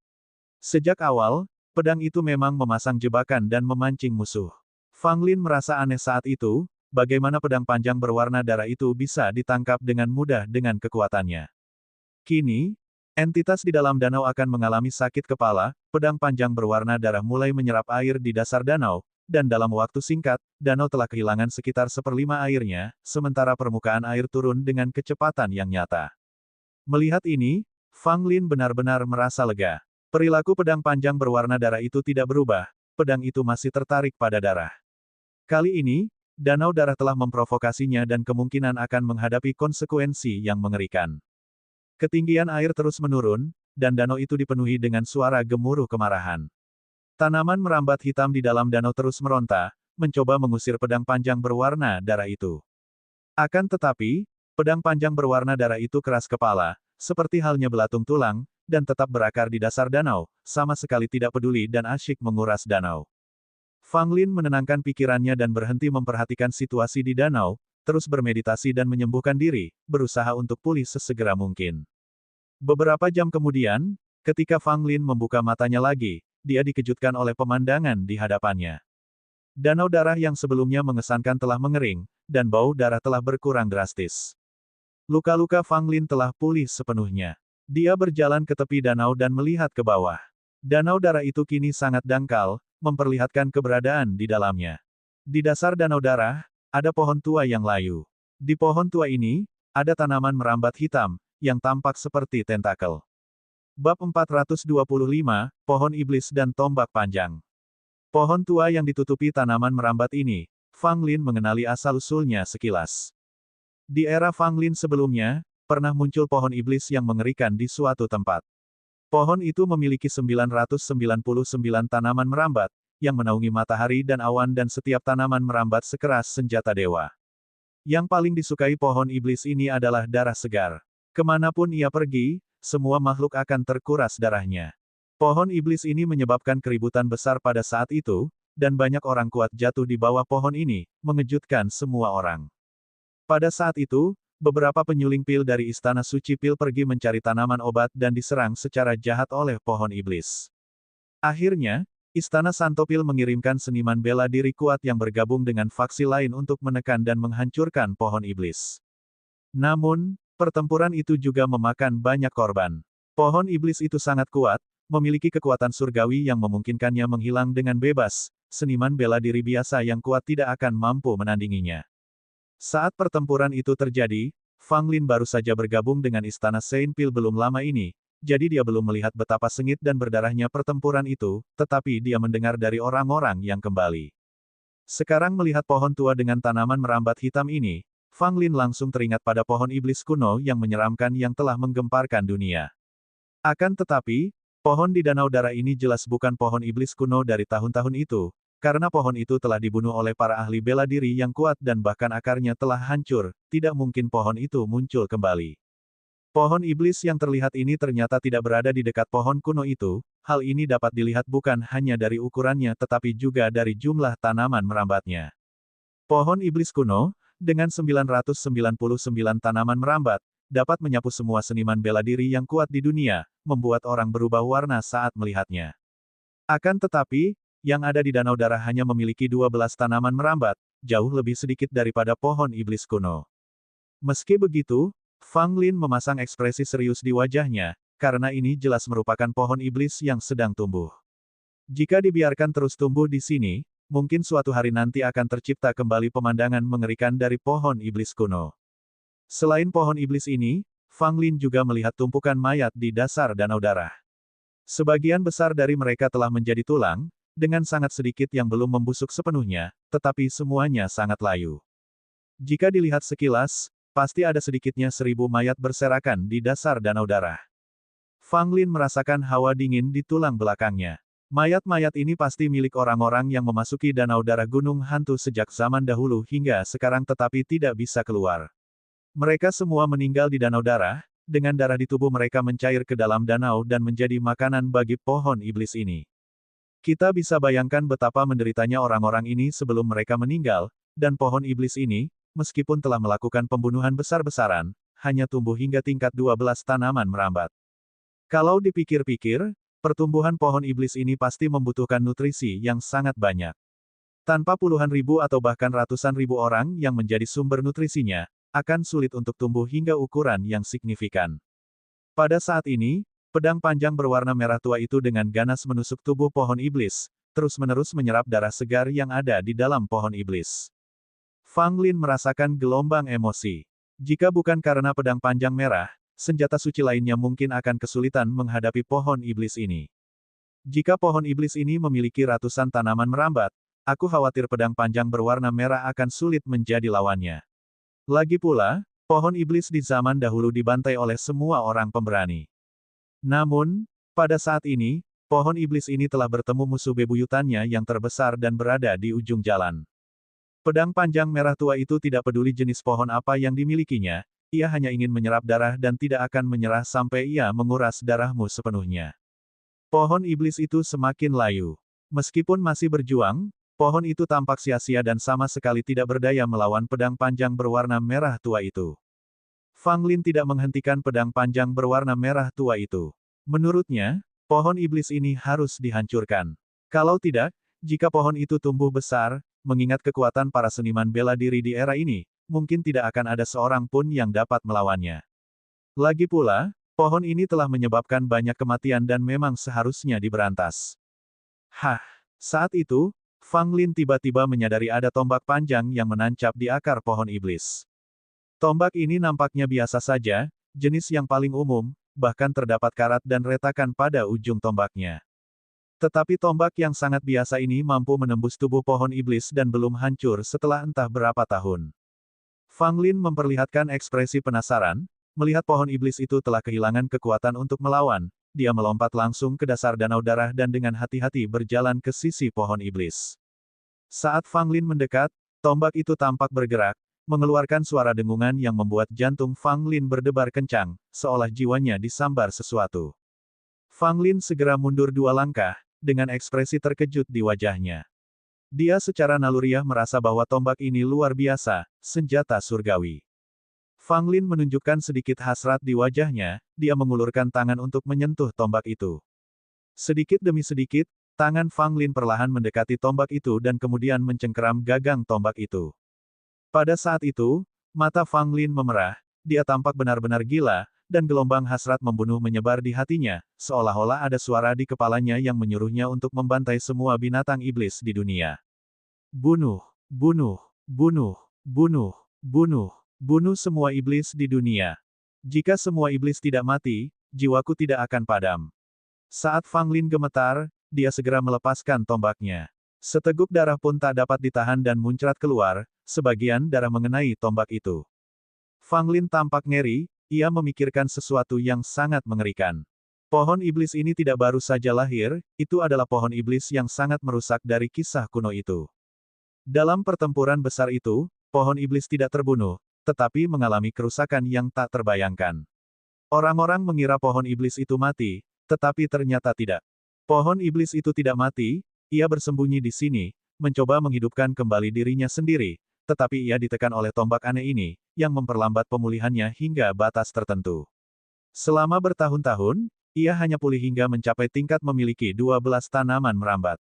Sejak awal, pedang itu memang memasang jebakan dan memancing musuh. Fang Lin merasa aneh saat itu, bagaimana pedang panjang berwarna darah itu bisa ditangkap dengan mudah dengan kekuatannya. Kini, entitas di dalam danau akan mengalami sakit kepala, pedang panjang berwarna darah mulai menyerap air di dasar danau, dan dalam waktu singkat, danau telah kehilangan sekitar 1/5 airnya, sementara permukaan air turun dengan kecepatan yang nyata. Melihat ini, Fang Lin benar-benar merasa lega. Perilaku pedang panjang berwarna darah itu tidak berubah, pedang itu masih tertarik pada darah. Kali ini, danau darah telah memprovokasinya dan kemungkinan akan menghadapi konsekuensi yang mengerikan. Ketinggian air terus menurun, dan danau itu dipenuhi dengan suara gemuruh kemarahan. Tanaman merambat hitam di dalam danau terus meronta, mencoba mengusir pedang panjang berwarna darah itu. Akan tetapi, pedang panjang berwarna darah itu keras kepala, seperti halnya belatung tulang, dan tetap berakar di dasar danau, sama sekali tidak peduli dan asyik menguras danau. Fang Lin menenangkan pikirannya dan berhenti memperhatikan situasi di danau, terus bermeditasi dan menyembuhkan diri, berusaha untuk pulih sesegera mungkin. Beberapa jam kemudian, ketika Fang Lin membuka matanya lagi, dia dikejutkan oleh pemandangan di hadapannya. Danau darah yang sebelumnya mengesankan telah mengering, dan bau darah telah berkurang drastis. Luka-luka Fang Lin telah pulih sepenuhnya. Dia berjalan ke tepi danau dan melihat ke bawah. Danau darah itu kini sangat dangkal, memperlihatkan keberadaan di dalamnya. Di dasar danau darah, ada pohon tua yang layu. Di pohon tua ini, ada tanaman merambat hitam, yang tampak seperti tentakel. Bab 425, Pohon Iblis dan Tombak Panjang. Pohon tua yang ditutupi tanaman merambat ini, Fang Lin mengenali asal-usulnya sekilas. Di era Fang Lin sebelumnya, pernah muncul pohon iblis yang mengerikan di suatu tempat. Pohon itu memiliki 999 tanaman merambat, yang menaungi matahari dan awan dan setiap tanaman merambat sekeras senjata dewa. Yang paling disukai pohon iblis ini adalah darah segar. Kemanapun ia pergi, semua makhluk akan terkuras darahnya. Pohon iblis ini menyebabkan keributan besar pada saat itu, dan banyak orang kuat jatuh di bawah pohon ini, mengejutkan semua orang. Pada saat itu, beberapa penyuling pil dari Istana Suci Pil pergi mencari tanaman obat dan diserang secara jahat oleh pohon iblis. Akhirnya, Istana Santo Pil mengirimkan seniman bela diri kuat yang bergabung dengan faksi lain untuk menekan dan menghancurkan pohon iblis. Namun, pertempuran itu juga memakan banyak korban. Pohon iblis itu sangat kuat, memiliki kekuatan surgawi yang memungkinkannya menghilang dengan bebas, seniman bela diri biasa yang kuat tidak akan mampu menandinginya. Saat pertempuran itu terjadi, Fang Lin baru saja bergabung dengan Istana Saint Pil belum lama ini, jadi dia belum melihat betapa sengit dan berdarahnya pertempuran itu, tetapi dia mendengar dari orang-orang yang kembali. Sekarang melihat pohon tua dengan tanaman merambat hitam ini, Fang Lin langsung teringat pada pohon iblis kuno yang menyeramkan yang telah menggemparkan dunia. Akan tetapi, pohon di danau darah ini jelas bukan pohon iblis kuno dari tahun-tahun itu, karena pohon itu telah dibunuh oleh para ahli bela diri yang kuat dan bahkan akarnya telah hancur, tidak mungkin pohon itu muncul kembali. Pohon iblis yang terlihat ini ternyata tidak berada di dekat pohon kuno itu, hal ini dapat dilihat bukan hanya dari ukurannya tetapi juga dari jumlah tanaman merambatnya. Pohon iblis kuno, dengan 999 tanaman merambat, dapat menyapu semua seniman bela diri yang kuat di dunia, membuat orang berubah warna saat melihatnya. Akan tetapi, yang ada di danau darah hanya memiliki 12 tanaman merambat, jauh lebih sedikit daripada pohon iblis kuno. Meski begitu, Fang Lin memasang ekspresi serius di wajahnya, karena ini jelas merupakan pohon iblis yang sedang tumbuh. Jika dibiarkan terus tumbuh di sini, mungkin suatu hari nanti akan tercipta kembali pemandangan mengerikan dari pohon iblis kuno. Selain pohon iblis ini, Fang Lin juga melihat tumpukan mayat di dasar danau darah. Sebagian besar dari mereka telah menjadi tulang, dengan sangat sedikit yang belum membusuk sepenuhnya, tetapi semuanya sangat layu. Jika dilihat sekilas, pasti ada sedikitnya 1000 mayat berserakan di dasar danau darah. Fang Lin merasakan hawa dingin di tulang belakangnya. Mayat-mayat ini pasti milik orang-orang yang memasuki danau darah gunung hantu sejak zaman dahulu hingga sekarang tetapi tidak bisa keluar. Mereka semua meninggal di danau darah, dengan darah di tubuh mereka mencair ke dalam danau dan menjadi makanan bagi pohon iblis ini. Kita bisa bayangkan betapa menderitanya orang-orang ini sebelum mereka meninggal, dan pohon iblis ini, meskipun telah melakukan pembunuhan besar-besaran, hanya tumbuh hingga tingkat 12 tanaman merambat. Kalau dipikir-pikir, pertumbuhan pohon iblis ini pasti membutuhkan nutrisi yang sangat banyak. Tanpa puluhan ribu atau bahkan ratusan ribu orang yang menjadi sumber nutrisinya, akan sulit untuk tumbuh hingga ukuran yang signifikan. Pada saat ini, pedang panjang berwarna merah tua itu dengan ganas menusuk tubuh pohon iblis, terus-menerus menyerap darah segar yang ada di dalam pohon iblis. Fang Lin merasakan gelombang emosi. Jika bukan karena pedang panjang merah, senjata suci lainnya mungkin akan kesulitan menghadapi pohon iblis ini. Jika pohon iblis ini memiliki ratusan tanaman merambat, aku khawatir pedang panjang berwarna merah akan sulit menjadi lawannya. Lagi pula, pohon iblis di zaman dahulu dibantai oleh semua orang pemberani. Namun, pada saat ini, pohon iblis ini telah bertemu musuh bebuyutannya yang terbesar dan berada di ujung jalan. Pedang panjang merah tua itu tidak peduli jenis pohon apa yang dimilikinya, ia hanya ingin menyerap darah dan tidak akan menyerah sampai ia menguras darahmu sepenuhnya. Pohon iblis itu semakin layu. Meskipun masih berjuang, pohon itu tampak sia-sia dan sama sekali tidak berdaya melawan pedang panjang berwarna merah tua itu. Fang Lin tidak menghentikan pedang panjang berwarna merah tua itu. Menurutnya, pohon iblis ini harus dihancurkan. Kalau tidak, jika pohon itu tumbuh besar, mengingat kekuatan para seniman bela diri di era ini, mungkin tidak akan ada seorang pun yang dapat melawannya. Lagi pula, pohon ini telah menyebabkan banyak kematian dan memang seharusnya diberantas. Hah! Saat itu, Fang Lin tiba-tiba menyadari ada tombak panjang yang menancap di akar pohon iblis. Tombak ini nampaknya biasa saja, jenis yang paling umum, bahkan terdapat karat dan retakan pada ujung tombaknya. Tetapi tombak yang sangat biasa ini mampu menembus tubuh pohon iblis dan belum hancur setelah entah berapa tahun. Fang Lin memperlihatkan ekspresi penasaran, melihat pohon iblis itu telah kehilangan kekuatan untuk melawan, dia melompat langsung ke dasar danau darah dan dengan hati-hati berjalan ke sisi pohon iblis. Saat Fang Lin mendekat, tombak itu tampak bergerak, mengeluarkan suara dengungan yang membuat jantung Fang Lin berdebar kencang, seolah jiwanya disambar sesuatu. Fang Lin segera mundur 2 langkah, dengan ekspresi terkejut di wajahnya. Dia secara naluriah merasa bahwa tombak ini luar biasa, senjata surgawi. Fang Lin menunjukkan sedikit hasrat di wajahnya, dia mengulurkan tangan untuk menyentuh tombak itu. Sedikit demi sedikit, tangan Fang Lin perlahan mendekati tombak itu dan kemudian mencengkeram gagang tombak itu. Pada saat itu, mata Fang Lin memerah, dia tampak benar-benar gila, dan gelombang hasrat membunuh menyebar di hatinya, seolah-olah ada suara di kepalanya yang menyuruhnya untuk membantai semua binatang iblis di dunia. Bunuh, bunuh, bunuh, bunuh, bunuh, bunuh semua iblis di dunia. Jika semua iblis tidak mati, jiwaku tidak akan padam. Saat Fang Lin gemetar, dia segera melepaskan tombaknya. Seteguk darah pun tak dapat ditahan dan muncrat keluar, sebagian darah mengenai tombak itu. Fang Lin tampak ngeri, ia memikirkan sesuatu yang sangat mengerikan. Pohon iblis ini tidak baru saja lahir, itu adalah pohon iblis yang sangat merusak dari kisah kuno itu. Dalam pertempuran besar itu, pohon iblis tidak terbunuh, tetapi mengalami kerusakan yang tak terbayangkan. Orang-orang mengira pohon iblis itu mati, tetapi ternyata tidak. Pohon iblis itu tidak mati, ia bersembunyi di sini, mencoba menghidupkan kembali dirinya sendiri, tetapi ia ditekan oleh tombak aneh ini, yang memperlambat pemulihannya hingga batas tertentu. Selama bertahun-tahun, ia hanya pulih hingga mencapai tingkat memiliki 12 tanaman merambat.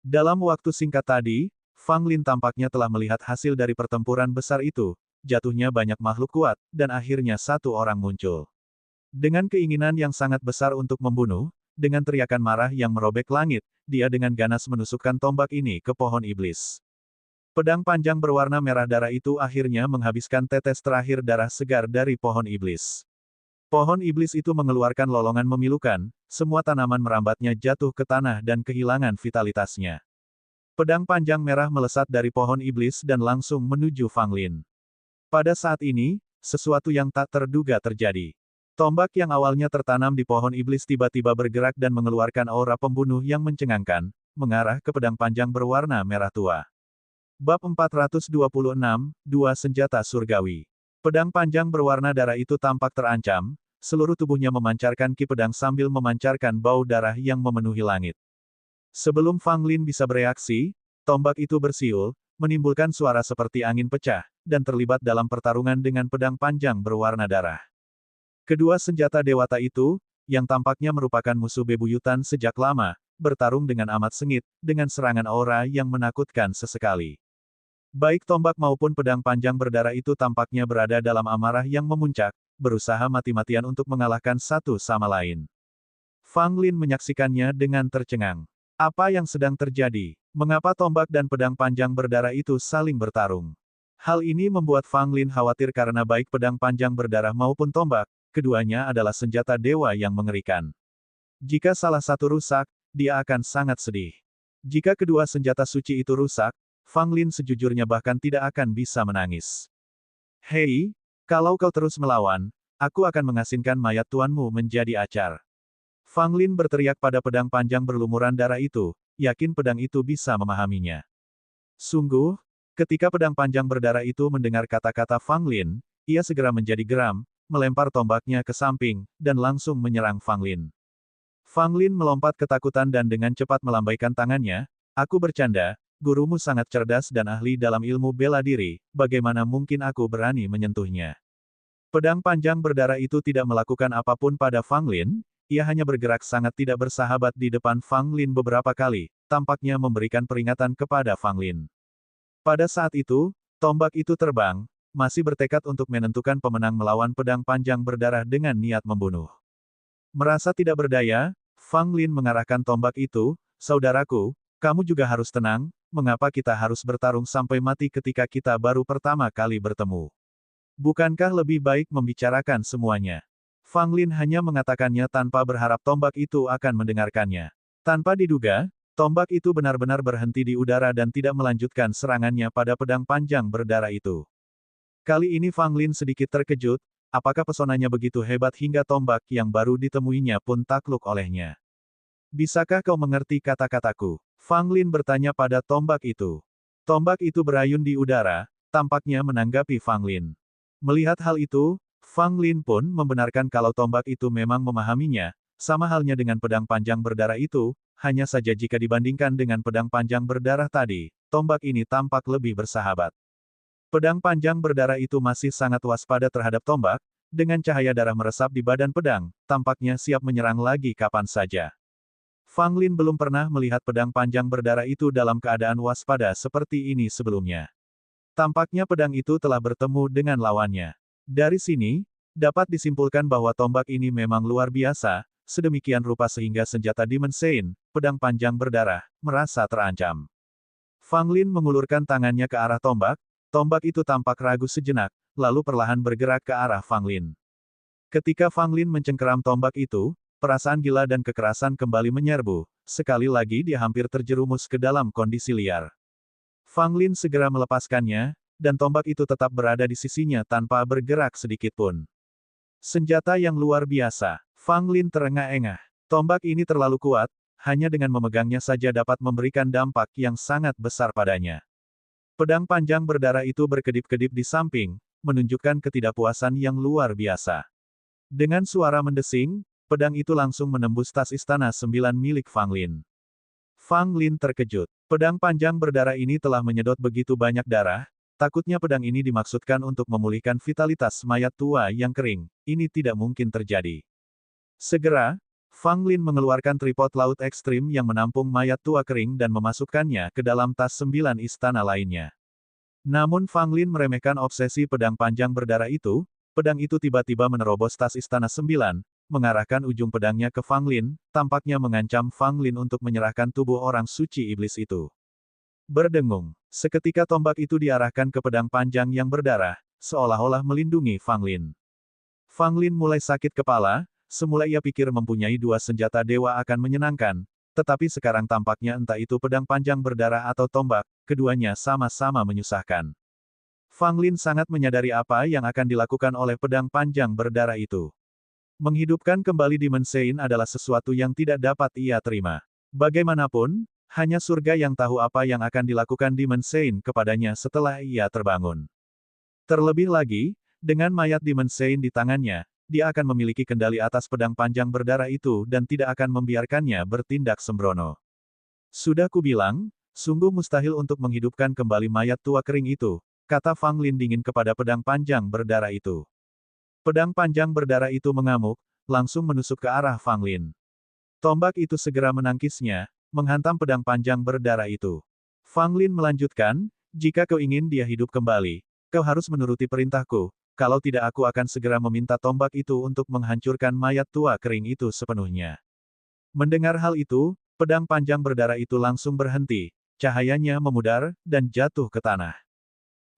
Dalam waktu singkat tadi, Fang Lin tampaknya telah melihat hasil dari pertempuran besar itu, jatuhnya banyak makhluk kuat, dan akhirnya satu orang muncul. Dengan keinginan yang sangat besar untuk membunuh, dengan teriakan marah yang merobek langit, dia dengan ganas menusukkan tombak ini ke pohon iblis. Pedang panjang berwarna merah darah itu akhirnya menghabiskan tetes terakhir darah segar dari pohon iblis. Pohon iblis itu mengeluarkan lolongan memilukan, semua tanaman merambatnya jatuh ke tanah dan kehilangan vitalitasnya. Pedang panjang merah melesat dari pohon iblis dan langsung menuju Fang Lin. Pada saat ini, sesuatu yang tak terduga terjadi. Tombak yang awalnya tertanam di pohon iblis tiba-tiba bergerak dan mengeluarkan aura pembunuh yang mencengangkan, mengarah ke pedang panjang berwarna merah tua. Bab 426, Dua Senjata Surgawi. Pedang panjang berwarna darah itu tampak terancam, seluruh tubuhnya memancarkan ki pedang sambil memancarkan bau darah yang memenuhi langit. Sebelum Fang Lin bisa bereaksi, tombak itu bersiul, menimbulkan suara seperti angin pecah, dan terlibat dalam pertarungan dengan pedang panjang berwarna darah. Kedua senjata dewata itu, yang tampaknya merupakan musuh bebuyutan sejak lama, bertarung dengan amat sengit, dengan serangan aura yang menakutkan sesekali. Baik tombak maupun pedang panjang berdarah itu tampaknya berada dalam amarah yang memuncak, berusaha mati-matian untuk mengalahkan satu sama lain. Fang Lin menyaksikannya dengan tercengang. Apa yang sedang terjadi? Mengapa tombak dan pedang panjang berdarah itu saling bertarung? Hal ini membuat Fang Lin khawatir karena baik pedang panjang berdarah maupun tombak, keduanya adalah senjata dewa yang mengerikan. Jika salah satu rusak, dia akan sangat sedih. Jika kedua senjata suci itu rusak, Fang Lin sejujurnya bahkan tidak akan bisa menangis. Hei, kalau kau terus melawan, aku akan mengasinkan mayat tuanmu menjadi acar. Fang Lin berteriak pada pedang panjang berlumuran darah itu, yakin pedang itu bisa memahaminya. Sungguh, ketika pedang panjang berdarah itu mendengar kata-kata Fang Lin, ia segera menjadi geram, melempar tombaknya ke samping, dan langsung menyerang Fang Lin. Fang Lin melompat ketakutan dan dengan cepat melambaikan tangannya, "Aku bercanda, gurumu sangat cerdas dan ahli dalam ilmu bela diri, bagaimana mungkin aku berani menyentuhnya?" Pedang panjang berdarah itu tidak melakukan apapun pada Fang Lin, ia hanya bergerak sangat tidak bersahabat di depan Fang Lin beberapa kali, tampaknya memberikan peringatan kepada Fang Lin. Pada saat itu, tombak itu terbang, masih bertekad untuk menentukan pemenang melawan pedang panjang berdarah dengan niat membunuh. Merasa tidak berdaya, Fang Lin mengarahkan tombak itu, "Saudaraku, kamu juga harus tenang, mengapa kita harus bertarung sampai mati ketika kita baru pertama kali bertemu? Bukankah lebih baik membicarakan semuanya?" Fang Lin hanya mengatakannya tanpa berharap tombak itu akan mendengarkannya. Tanpa diduga, tombak itu benar-benar berhenti di udara dan tidak melanjutkan serangannya pada pedang panjang berdarah itu. Kali ini Fang Lin sedikit terkejut, apakah pesonanya begitu hebat hingga tombak yang baru ditemuinya pun takluk olehnya. "Bisakah kau mengerti kata-kataku?" Fang Lin bertanya pada tombak itu. Tombak itu berayun di udara, tampaknya menanggapi Fang Lin. Melihat hal itu, Fang Lin pun membenarkan kalau tombak itu memang memahaminya, sama halnya dengan pedang panjang berdarah itu, hanya saja jika dibandingkan dengan pedang panjang berdarah tadi, tombak ini tampak lebih bersahabat. Pedang panjang berdarah itu masih sangat waspada terhadap tombak, dengan cahaya darah meresap di badan pedang, tampaknya siap menyerang lagi kapan saja. Fang Lin belum pernah melihat pedang panjang berdarah itu dalam keadaan waspada seperti ini sebelumnya. Tampaknya pedang itu telah bertemu dengan lawannya. Dari sini, dapat disimpulkan bahwa tombak ini memang luar biasa, sedemikian rupa sehingga senjata Demon Sein, pedang panjang berdarah, merasa terancam. Fang Lin mengulurkan tangannya ke arah tombak, tombak itu tampak ragu sejenak, lalu perlahan bergerak ke arah Fang Lin. Ketika Fang Lin mencengkeram tombak itu, perasaan gila dan kekerasan kembali menyerbu, sekali lagi dia hampir terjerumus ke dalam kondisi liar. Fang Lin segera melepaskannya, dan tombak itu tetap berada di sisinya tanpa bergerak sedikitpun. Senjata yang luar biasa. Fang Lin terengah-engah. Tombak ini terlalu kuat, hanya dengan memegangnya saja dapat memberikan dampak yang sangat besar padanya. Pedang panjang berdarah itu berkedip-kedip di samping, menunjukkan ketidakpuasan yang luar biasa. Dengan suara mendesing, pedang itu langsung menembus tas istana 9 milik Fang Lin. Fang Lin terkejut. Pedang panjang berdarah ini telah menyedot begitu banyak darah, takutnya pedang ini dimaksudkan untuk memulihkan vitalitas mayat tua yang kering. Ini tidak mungkin terjadi. Segera, Fang Lin mengeluarkan tripod laut ekstrim yang menampung mayat tua kering dan memasukkannya ke dalam tas 9 istana lainnya. Namun Fang Lin meremehkan obsesi pedang panjang berdarah itu, pedang itu tiba-tiba menerobos tas istana 9, mengarahkan ujung pedangnya ke Fang Lin, tampaknya mengancam Fang Lin untuk menyerahkan tubuh orang suci iblis itu. Berdengung. Seketika tombak itu diarahkan ke pedang panjang yang berdarah, seolah-olah melindungi Fang Lin. Fang Lin mulai sakit kepala, semula ia pikir mempunyai dua senjata dewa akan menyenangkan, tetapi sekarang tampaknya entah itu pedang panjang berdarah atau tombak, keduanya sama-sama menyusahkan. Fang Lin sangat menyadari apa yang akan dilakukan oleh pedang panjang berdarah itu. Menghidupkan kembali Demon Sein adalah sesuatu yang tidak dapat ia terima. Bagaimanapun, hanya surga yang tahu apa yang akan dilakukan Demon Sein kepadanya setelah ia terbangun. Terlebih lagi, dengan mayat Demon Sein di tangannya, dia akan memiliki kendali atas pedang panjang berdarah itu dan tidak akan membiarkannya bertindak sembrono. Sudah kubilang, sungguh mustahil untuk menghidupkan kembali mayat tua kering itu, kata Fang Lin dingin kepada pedang panjang berdarah itu. Pedang panjang berdarah itu mengamuk, langsung menusuk ke arah Fang Lin. Tombak itu segera menangkisnya, menghantam pedang panjang berdarah itu. Fang Lin melanjutkan, jika kau ingin dia hidup kembali, kau harus menuruti perintahku, kalau tidak aku akan segera meminta tombak itu untuk menghancurkan mayat tua kering itu sepenuhnya. Mendengar hal itu, pedang panjang berdarah itu langsung berhenti, cahayanya memudar, dan jatuh ke tanah.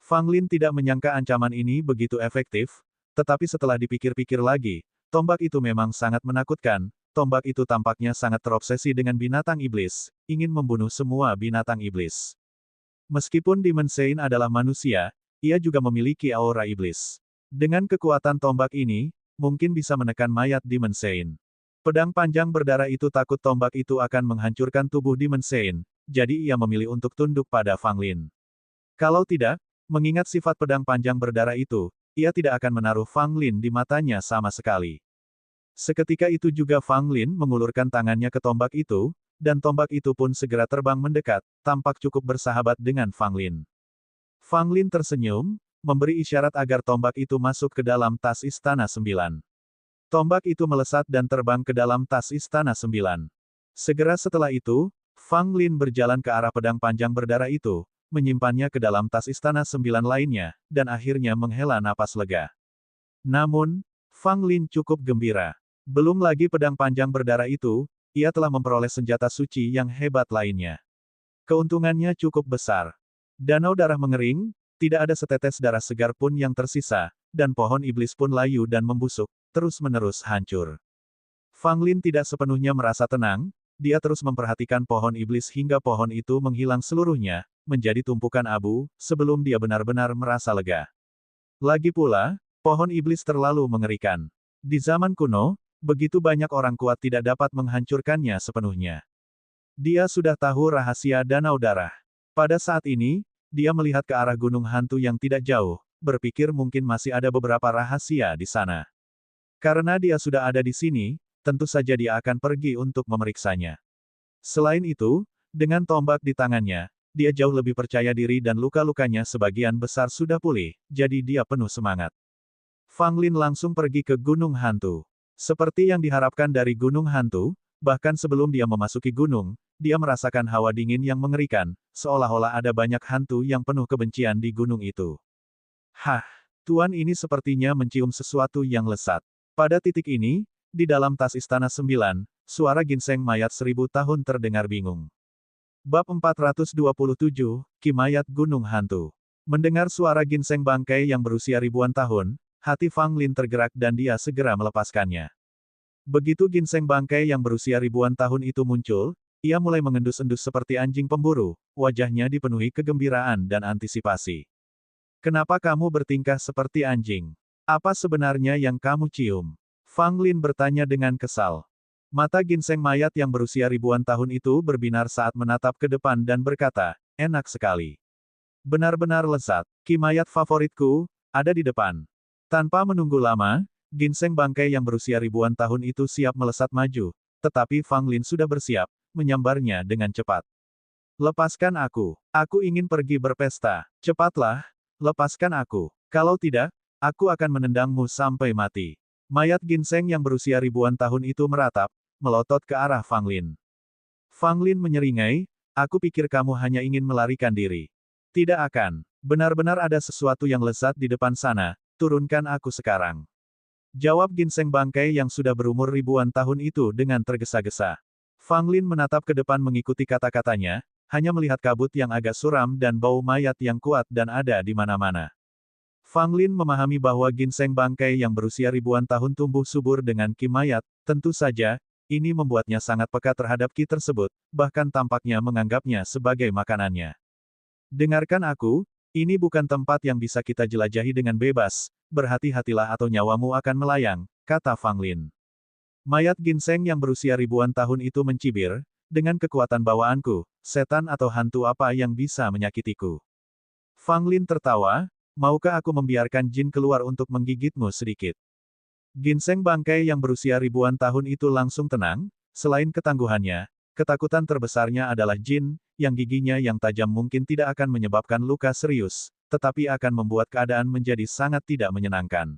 Fang Lin tidak menyangka ancaman ini begitu efektif, tetapi setelah dipikir-pikir lagi, tombak itu memang sangat menakutkan, tombak itu tampaknya sangat terobsesi dengan binatang iblis, ingin membunuh semua binatang iblis. Meskipun Demon Sein adalah manusia, ia juga memiliki aura iblis. Dengan kekuatan tombak ini, mungkin bisa menekan mayat Demon Sein. Pedang panjang berdarah itu takut tombak itu akan menghancurkan tubuh Demon Sein, jadi ia memilih untuk tunduk pada Fang Lin. Kalau tidak, mengingat sifat pedang panjang berdarah itu, ia tidak akan menaruh Fang Lin di matanya sama sekali. Seketika itu juga Fang Lin mengulurkan tangannya ke tombak itu, dan tombak itu pun segera terbang mendekat, tampak cukup bersahabat dengan Fang Lin. Fang Lin tersenyum, memberi isyarat agar tombak itu masuk ke dalam tas Istana Sembilan. Tombak itu melesat dan terbang ke dalam tas Istana Sembilan. Segera setelah itu, Fang Lin berjalan ke arah pedang panjang berdarah itu, menyimpannya ke dalam tas Istana Sembilan lainnya, dan akhirnya menghela napas lega. Namun, Fang Lin cukup gembira. Belum lagi pedang panjang berdarah itu, ia telah memperoleh senjata suci yang hebat lainnya. Keuntungannya cukup besar. Danau darah mengering, tidak ada setetes darah segar pun yang tersisa, dan pohon iblis pun layu dan membusuk, terus-menerus hancur. Fang Lin tidak sepenuhnya merasa tenang, dia terus memperhatikan pohon iblis hingga pohon itu menghilang seluruhnya, menjadi tumpukan abu, sebelum dia benar-benar merasa lega. Lagi pula, pohon iblis terlalu mengerikan. Di zaman kuno, begitu banyak orang kuat tidak dapat menghancurkannya sepenuhnya. Dia sudah tahu rahasia danau darah. Pada saat ini, dia melihat ke arah gunung hantu yang tidak jauh, berpikir mungkin masih ada beberapa rahasia di sana. Karena dia sudah ada di sini, tentu saja dia akan pergi untuk memeriksanya. Selain itu, dengan tombak di tangannya, dia jauh lebih percaya diri dan luka-lukanya sebagian besar sudah pulih, jadi dia penuh semangat. Fang Lin langsung pergi ke Gunung Hantu. Seperti yang diharapkan dari Gunung Hantu, bahkan sebelum dia memasuki gunung, dia merasakan hawa dingin yang mengerikan, seolah-olah ada banyak hantu yang penuh kebencian di gunung itu. Hah, tuan ini sepertinya mencium sesuatu yang lesat. Pada titik ini, di dalam tas Istana Sembilan, suara ginseng mayat 1000 tahun terdengar bingung. Bab 427, Ki Mayat Gunung Hantu. Mendengar suara ginseng bangkai yang berusia ribuan tahun, hati Fang Lin tergerak dan dia segera melepaskannya. Begitu ginseng bangkai yang berusia ribuan tahun itu muncul, ia mulai mengendus-endus seperti anjing pemburu, wajahnya dipenuhi kegembiraan dan antisipasi. Kenapa kamu bertingkah seperti anjing? Apa sebenarnya yang kamu cium? Fang Lin bertanya dengan kesal. Mata ginseng mayat yang berusia ribuan tahun itu berbinar saat menatap ke depan dan berkata, enak sekali. Benar-benar lezat. Ki mayat favoritku, ada di depan. Tanpa menunggu lama, ginseng bangkai yang berusia ribuan tahun itu siap melesat maju, tetapi Fang Lin sudah bersiap, menyambarnya dengan cepat. Lepaskan aku. Aku ingin pergi berpesta. Cepatlah, lepaskan aku. Kalau tidak, aku akan menendangmu sampai mati. Mayat ginseng yang berusia ribuan tahun itu meratap, melotot ke arah Fang Lin. Fang Lin menyeringai, aku pikir kamu hanya ingin melarikan diri. Tidak akan. Benar-benar ada sesuatu yang lezat di depan sana, turunkan aku sekarang. Jawab ginseng bangkai yang sudah berumur ribuan tahun itu dengan tergesa-gesa. Fang Lin menatap ke depan mengikuti kata-katanya, hanya melihat kabut yang agak suram dan bau mayat yang kuat dan ada di mana-mana. Fang Lin memahami bahwa ginseng bangkai yang berusia ribuan tahun tumbuh subur dengan ki mayat, tentu saja, ini membuatnya sangat peka terhadap ki tersebut, bahkan tampaknya menganggapnya sebagai makanannya. Dengarkan aku, ini bukan tempat yang bisa kita jelajahi dengan bebas, berhati-hatilah atau nyawamu akan melayang, kata Fang Lin. Mayat ginseng yang berusia ribuan tahun itu mencibir, dengan kekuatan bawaanku, setan atau hantu apa yang bisa menyakitiku. Fang Lin tertawa, maukah aku membiarkan jin keluar untuk menggigitmu sedikit? Ginseng bangkai yang berusia ribuan tahun itu langsung tenang, selain ketangguhannya, ketakutan terbesarnya adalah jin, yang giginya yang tajam mungkin tidak akan menyebabkan luka serius, tetapi akan membuat keadaan menjadi sangat tidak menyenangkan.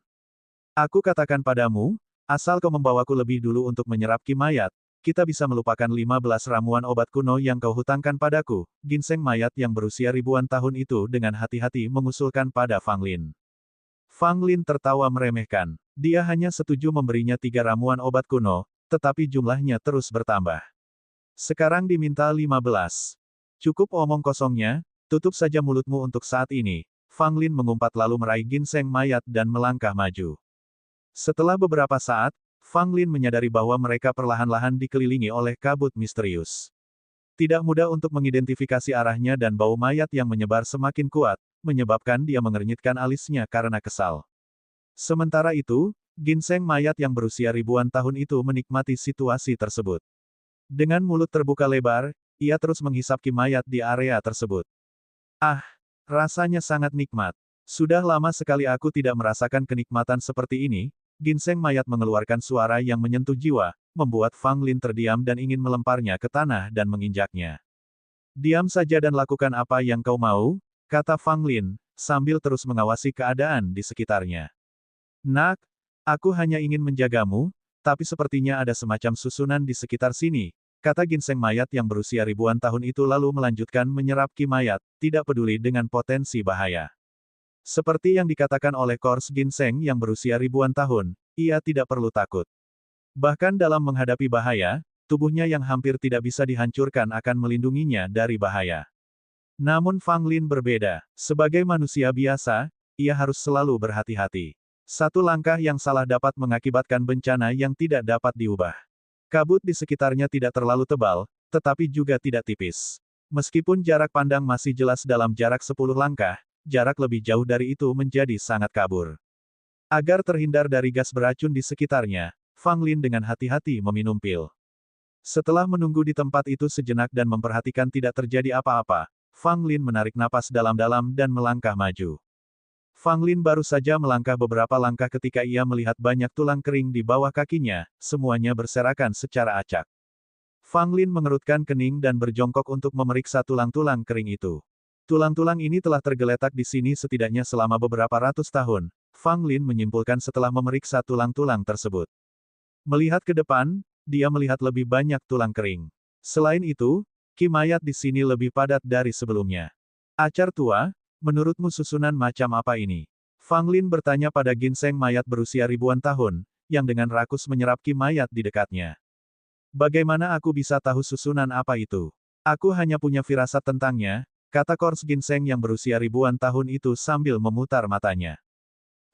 Aku katakan padamu, asal kau membawaku lebih dulu untuk menyerap ki mayat, kita bisa melupakan 15 ramuan obat kuno yang kau hutangkan padaku. Ginseng mayat yang berusia ribuan tahun itu dengan hati-hati mengusulkan pada Fang Lin. Fang Lin tertawa meremehkan. Dia hanya setuju memberinya 3 ramuan obat kuno, tetapi jumlahnya terus bertambah. Sekarang diminta 15. Cukup omong kosongnya, tutup saja mulutmu untuk saat ini. Fang Lin mengumpat lalu meraih ginseng mayat dan melangkah maju. Setelah beberapa saat, Fang Lin menyadari bahwa mereka perlahan-lahan dikelilingi oleh kabut misterius. Tidak mudah untuk mengidentifikasi arahnya dan bau mayat yang menyebar semakin kuat, menyebabkan dia mengernyitkan alisnya karena kesal. Sementara itu, ginseng mayat yang berusia ribuan tahun itu menikmati situasi tersebut. Dengan mulut terbuka lebar, ia terus menghisap ki mayat di area tersebut. Ah, rasanya sangat nikmat. Sudah lama sekali aku tidak merasakan kenikmatan seperti ini. Ginseng mayat mengeluarkan suara yang menyentuh jiwa, membuat Fang Lin terdiam dan ingin melemparnya ke tanah dan menginjaknya. Diam saja dan lakukan apa yang kau mau, kata Fang Lin, sambil terus mengawasi keadaan di sekitarnya. Nak, aku hanya ingin menjagamu, tapi sepertinya ada semacam susunan di sekitar sini, kata ginseng mayat yang berusia ribuan tahun itu lalu melanjutkan menyerap ki mayat, tidak peduli dengan potensi bahaya. Seperti yang dikatakan oleh Kors ginseng yang berusia ribuan tahun, ia tidak perlu takut. Bahkan dalam menghadapi bahaya, tubuhnya yang hampir tidak bisa dihancurkan akan melindunginya dari bahaya. Namun Fang Lin berbeda. Sebagai manusia biasa, ia harus selalu berhati-hati. Satu langkah yang salah dapat mengakibatkan bencana yang tidak dapat diubah. Kabut di sekitarnya tidak terlalu tebal, tetapi juga tidak tipis. Meskipun jarak pandang masih jelas dalam jarak 10 langkah, jarak lebih jauh dari itu menjadi sangat kabur. Agar terhindar dari gas beracun di sekitarnya, Fang Lin dengan hati-hati meminum pil. Setelah menunggu di tempat itu sejenak dan memperhatikan tidak terjadi apa-apa, Fang Lin menarik napas dalam-dalam dan melangkah maju. Fang Lin baru saja melangkah beberapa langkah ketika ia melihat banyak tulang kering di bawah kakinya, semuanya berserakan secara acak. Fang Lin mengerutkan kening dan berjongkok untuk memeriksa tulang-tulang kering itu. Tulang-tulang ini telah tergeletak di sini setidaknya selama beberapa ratus tahun, Fang Lin menyimpulkan setelah memeriksa tulang-tulang tersebut. Melihat ke depan, dia melihat lebih banyak tulang kering. Selain itu, ki mayat di sini lebih padat dari sebelumnya. Acar tua, menurutmu susunan macam apa ini? Fang Lin bertanya pada ginseng mayat berusia ribuan tahun, yang dengan rakus menyerap ki mayat di dekatnya. Bagaimana aku bisa tahu susunan apa itu? Aku hanya punya firasat tentangnya, kata Kors ginseng yang berusia ribuan tahun itu sambil memutar matanya.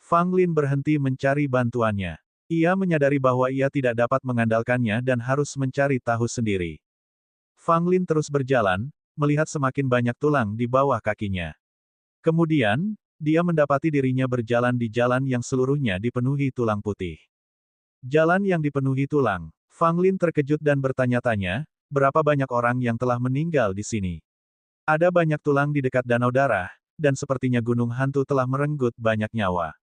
Fang Lin berhenti mencari bantuannya. Ia menyadari bahwa ia tidak dapat mengandalkannya dan harus mencari tahu sendiri. Fang Lin terus berjalan, melihat semakin banyak tulang di bawah kakinya. Kemudian, dia mendapati dirinya berjalan di jalan yang seluruhnya dipenuhi tulang putih. Jalan yang dipenuhi tulang. Fang Lin terkejut dan bertanya-tanya, berapa banyak orang yang telah meninggal di sini? Ada banyak tulang di dekat danau darah, dan sepertinya gunung hantu telah merenggut banyak nyawa.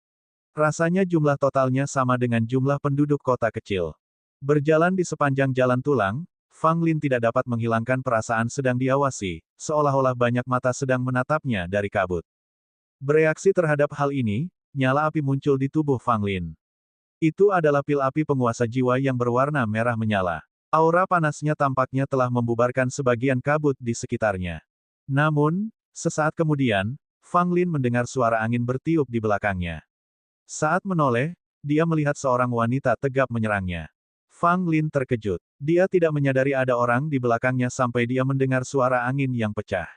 Rasanya jumlah totalnya sama dengan jumlah penduduk kota kecil. Berjalan di sepanjang jalan tulang, Fang Lin tidak dapat menghilangkan perasaan sedang diawasi, seolah-olah banyak mata sedang menatapnya dari kabut. Bereaksi terhadap hal ini, nyala api muncul di tubuh Fang Lin. Itu adalah pil api penguasa jiwa yang berwarna merah menyala. Aura panasnya tampaknya telah membubarkan sebagian kabut di sekitarnya. Namun, sesaat kemudian, Fang Lin mendengar suara angin bertiup di belakangnya. Saat menoleh, dia melihat seorang wanita tegap menyerangnya. Fang Lin terkejut. Dia tidak menyadari ada orang di belakangnya sampai dia mendengar suara angin yang pecah.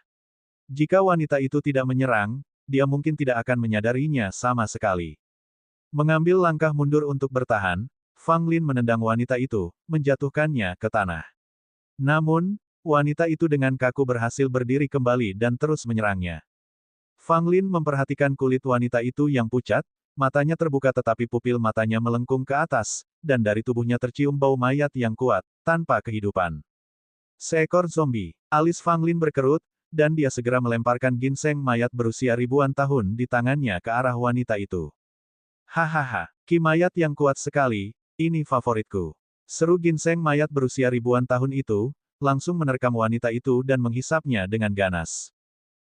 Jika wanita itu tidak menyerang, dia mungkin tidak akan menyadarinya sama sekali. Mengambil langkah mundur untuk bertahan, Fang Lin menendang wanita itu, menjatuhkannya ke tanah. Namun, wanita itu dengan kaku berhasil berdiri kembali dan terus menyerangnya. Fang Lin memperhatikan kulit wanita itu yang pucat, matanya terbuka tetapi pupil matanya melengkung ke atas, dan dari tubuhnya tercium bau mayat yang kuat, tanpa kehidupan. Seekor zombie. Alis Fang Lin berkerut, dan dia segera melemparkan ginseng mayat berusia ribuan tahun di tangannya ke arah wanita itu. Hahaha, ki mayat yang kuat sekali, ini favoritku. Seru ginseng mayat berusia ribuan tahun itu, langsung menerkam wanita itu dan menghisapnya dengan ganas.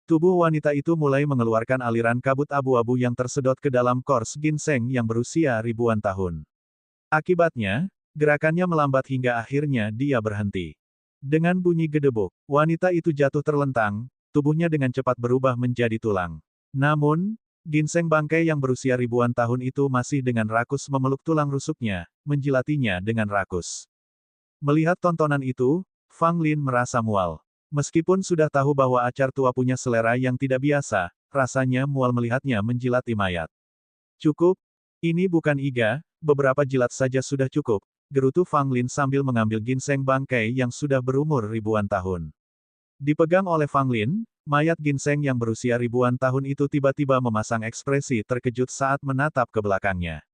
Tubuh wanita itu mulai mengeluarkan aliran kabut abu-abu yang tersedot ke dalam kors ginseng yang berusia ribuan tahun. Akibatnya, gerakannya melambat hingga akhirnya dia berhenti. Dengan bunyi gedebuk, wanita itu jatuh terlentang, tubuhnya dengan cepat berubah menjadi tulang. Namun, ginseng bangkai yang berusia ribuan tahun itu masih dengan rakus memeluk tulang rusuknya, menjilatinya dengan rakus. Melihat tontonan itu, Fang Lin merasa mual. Meskipun sudah tahu bahwa acar tua punya selera yang tidak biasa, rasanya mual melihatnya menjilati mayat. Cukup, ini bukan iga, beberapa jilat saja sudah cukup, gerutu Fang Lin sambil mengambil ginseng bangkai yang sudah berumur ribuan tahun. Dipegang oleh Fang Lin, mayat ginseng yang berusia ribuan tahun itu tiba-tiba memasang ekspresi terkejut saat menatap ke belakangnya.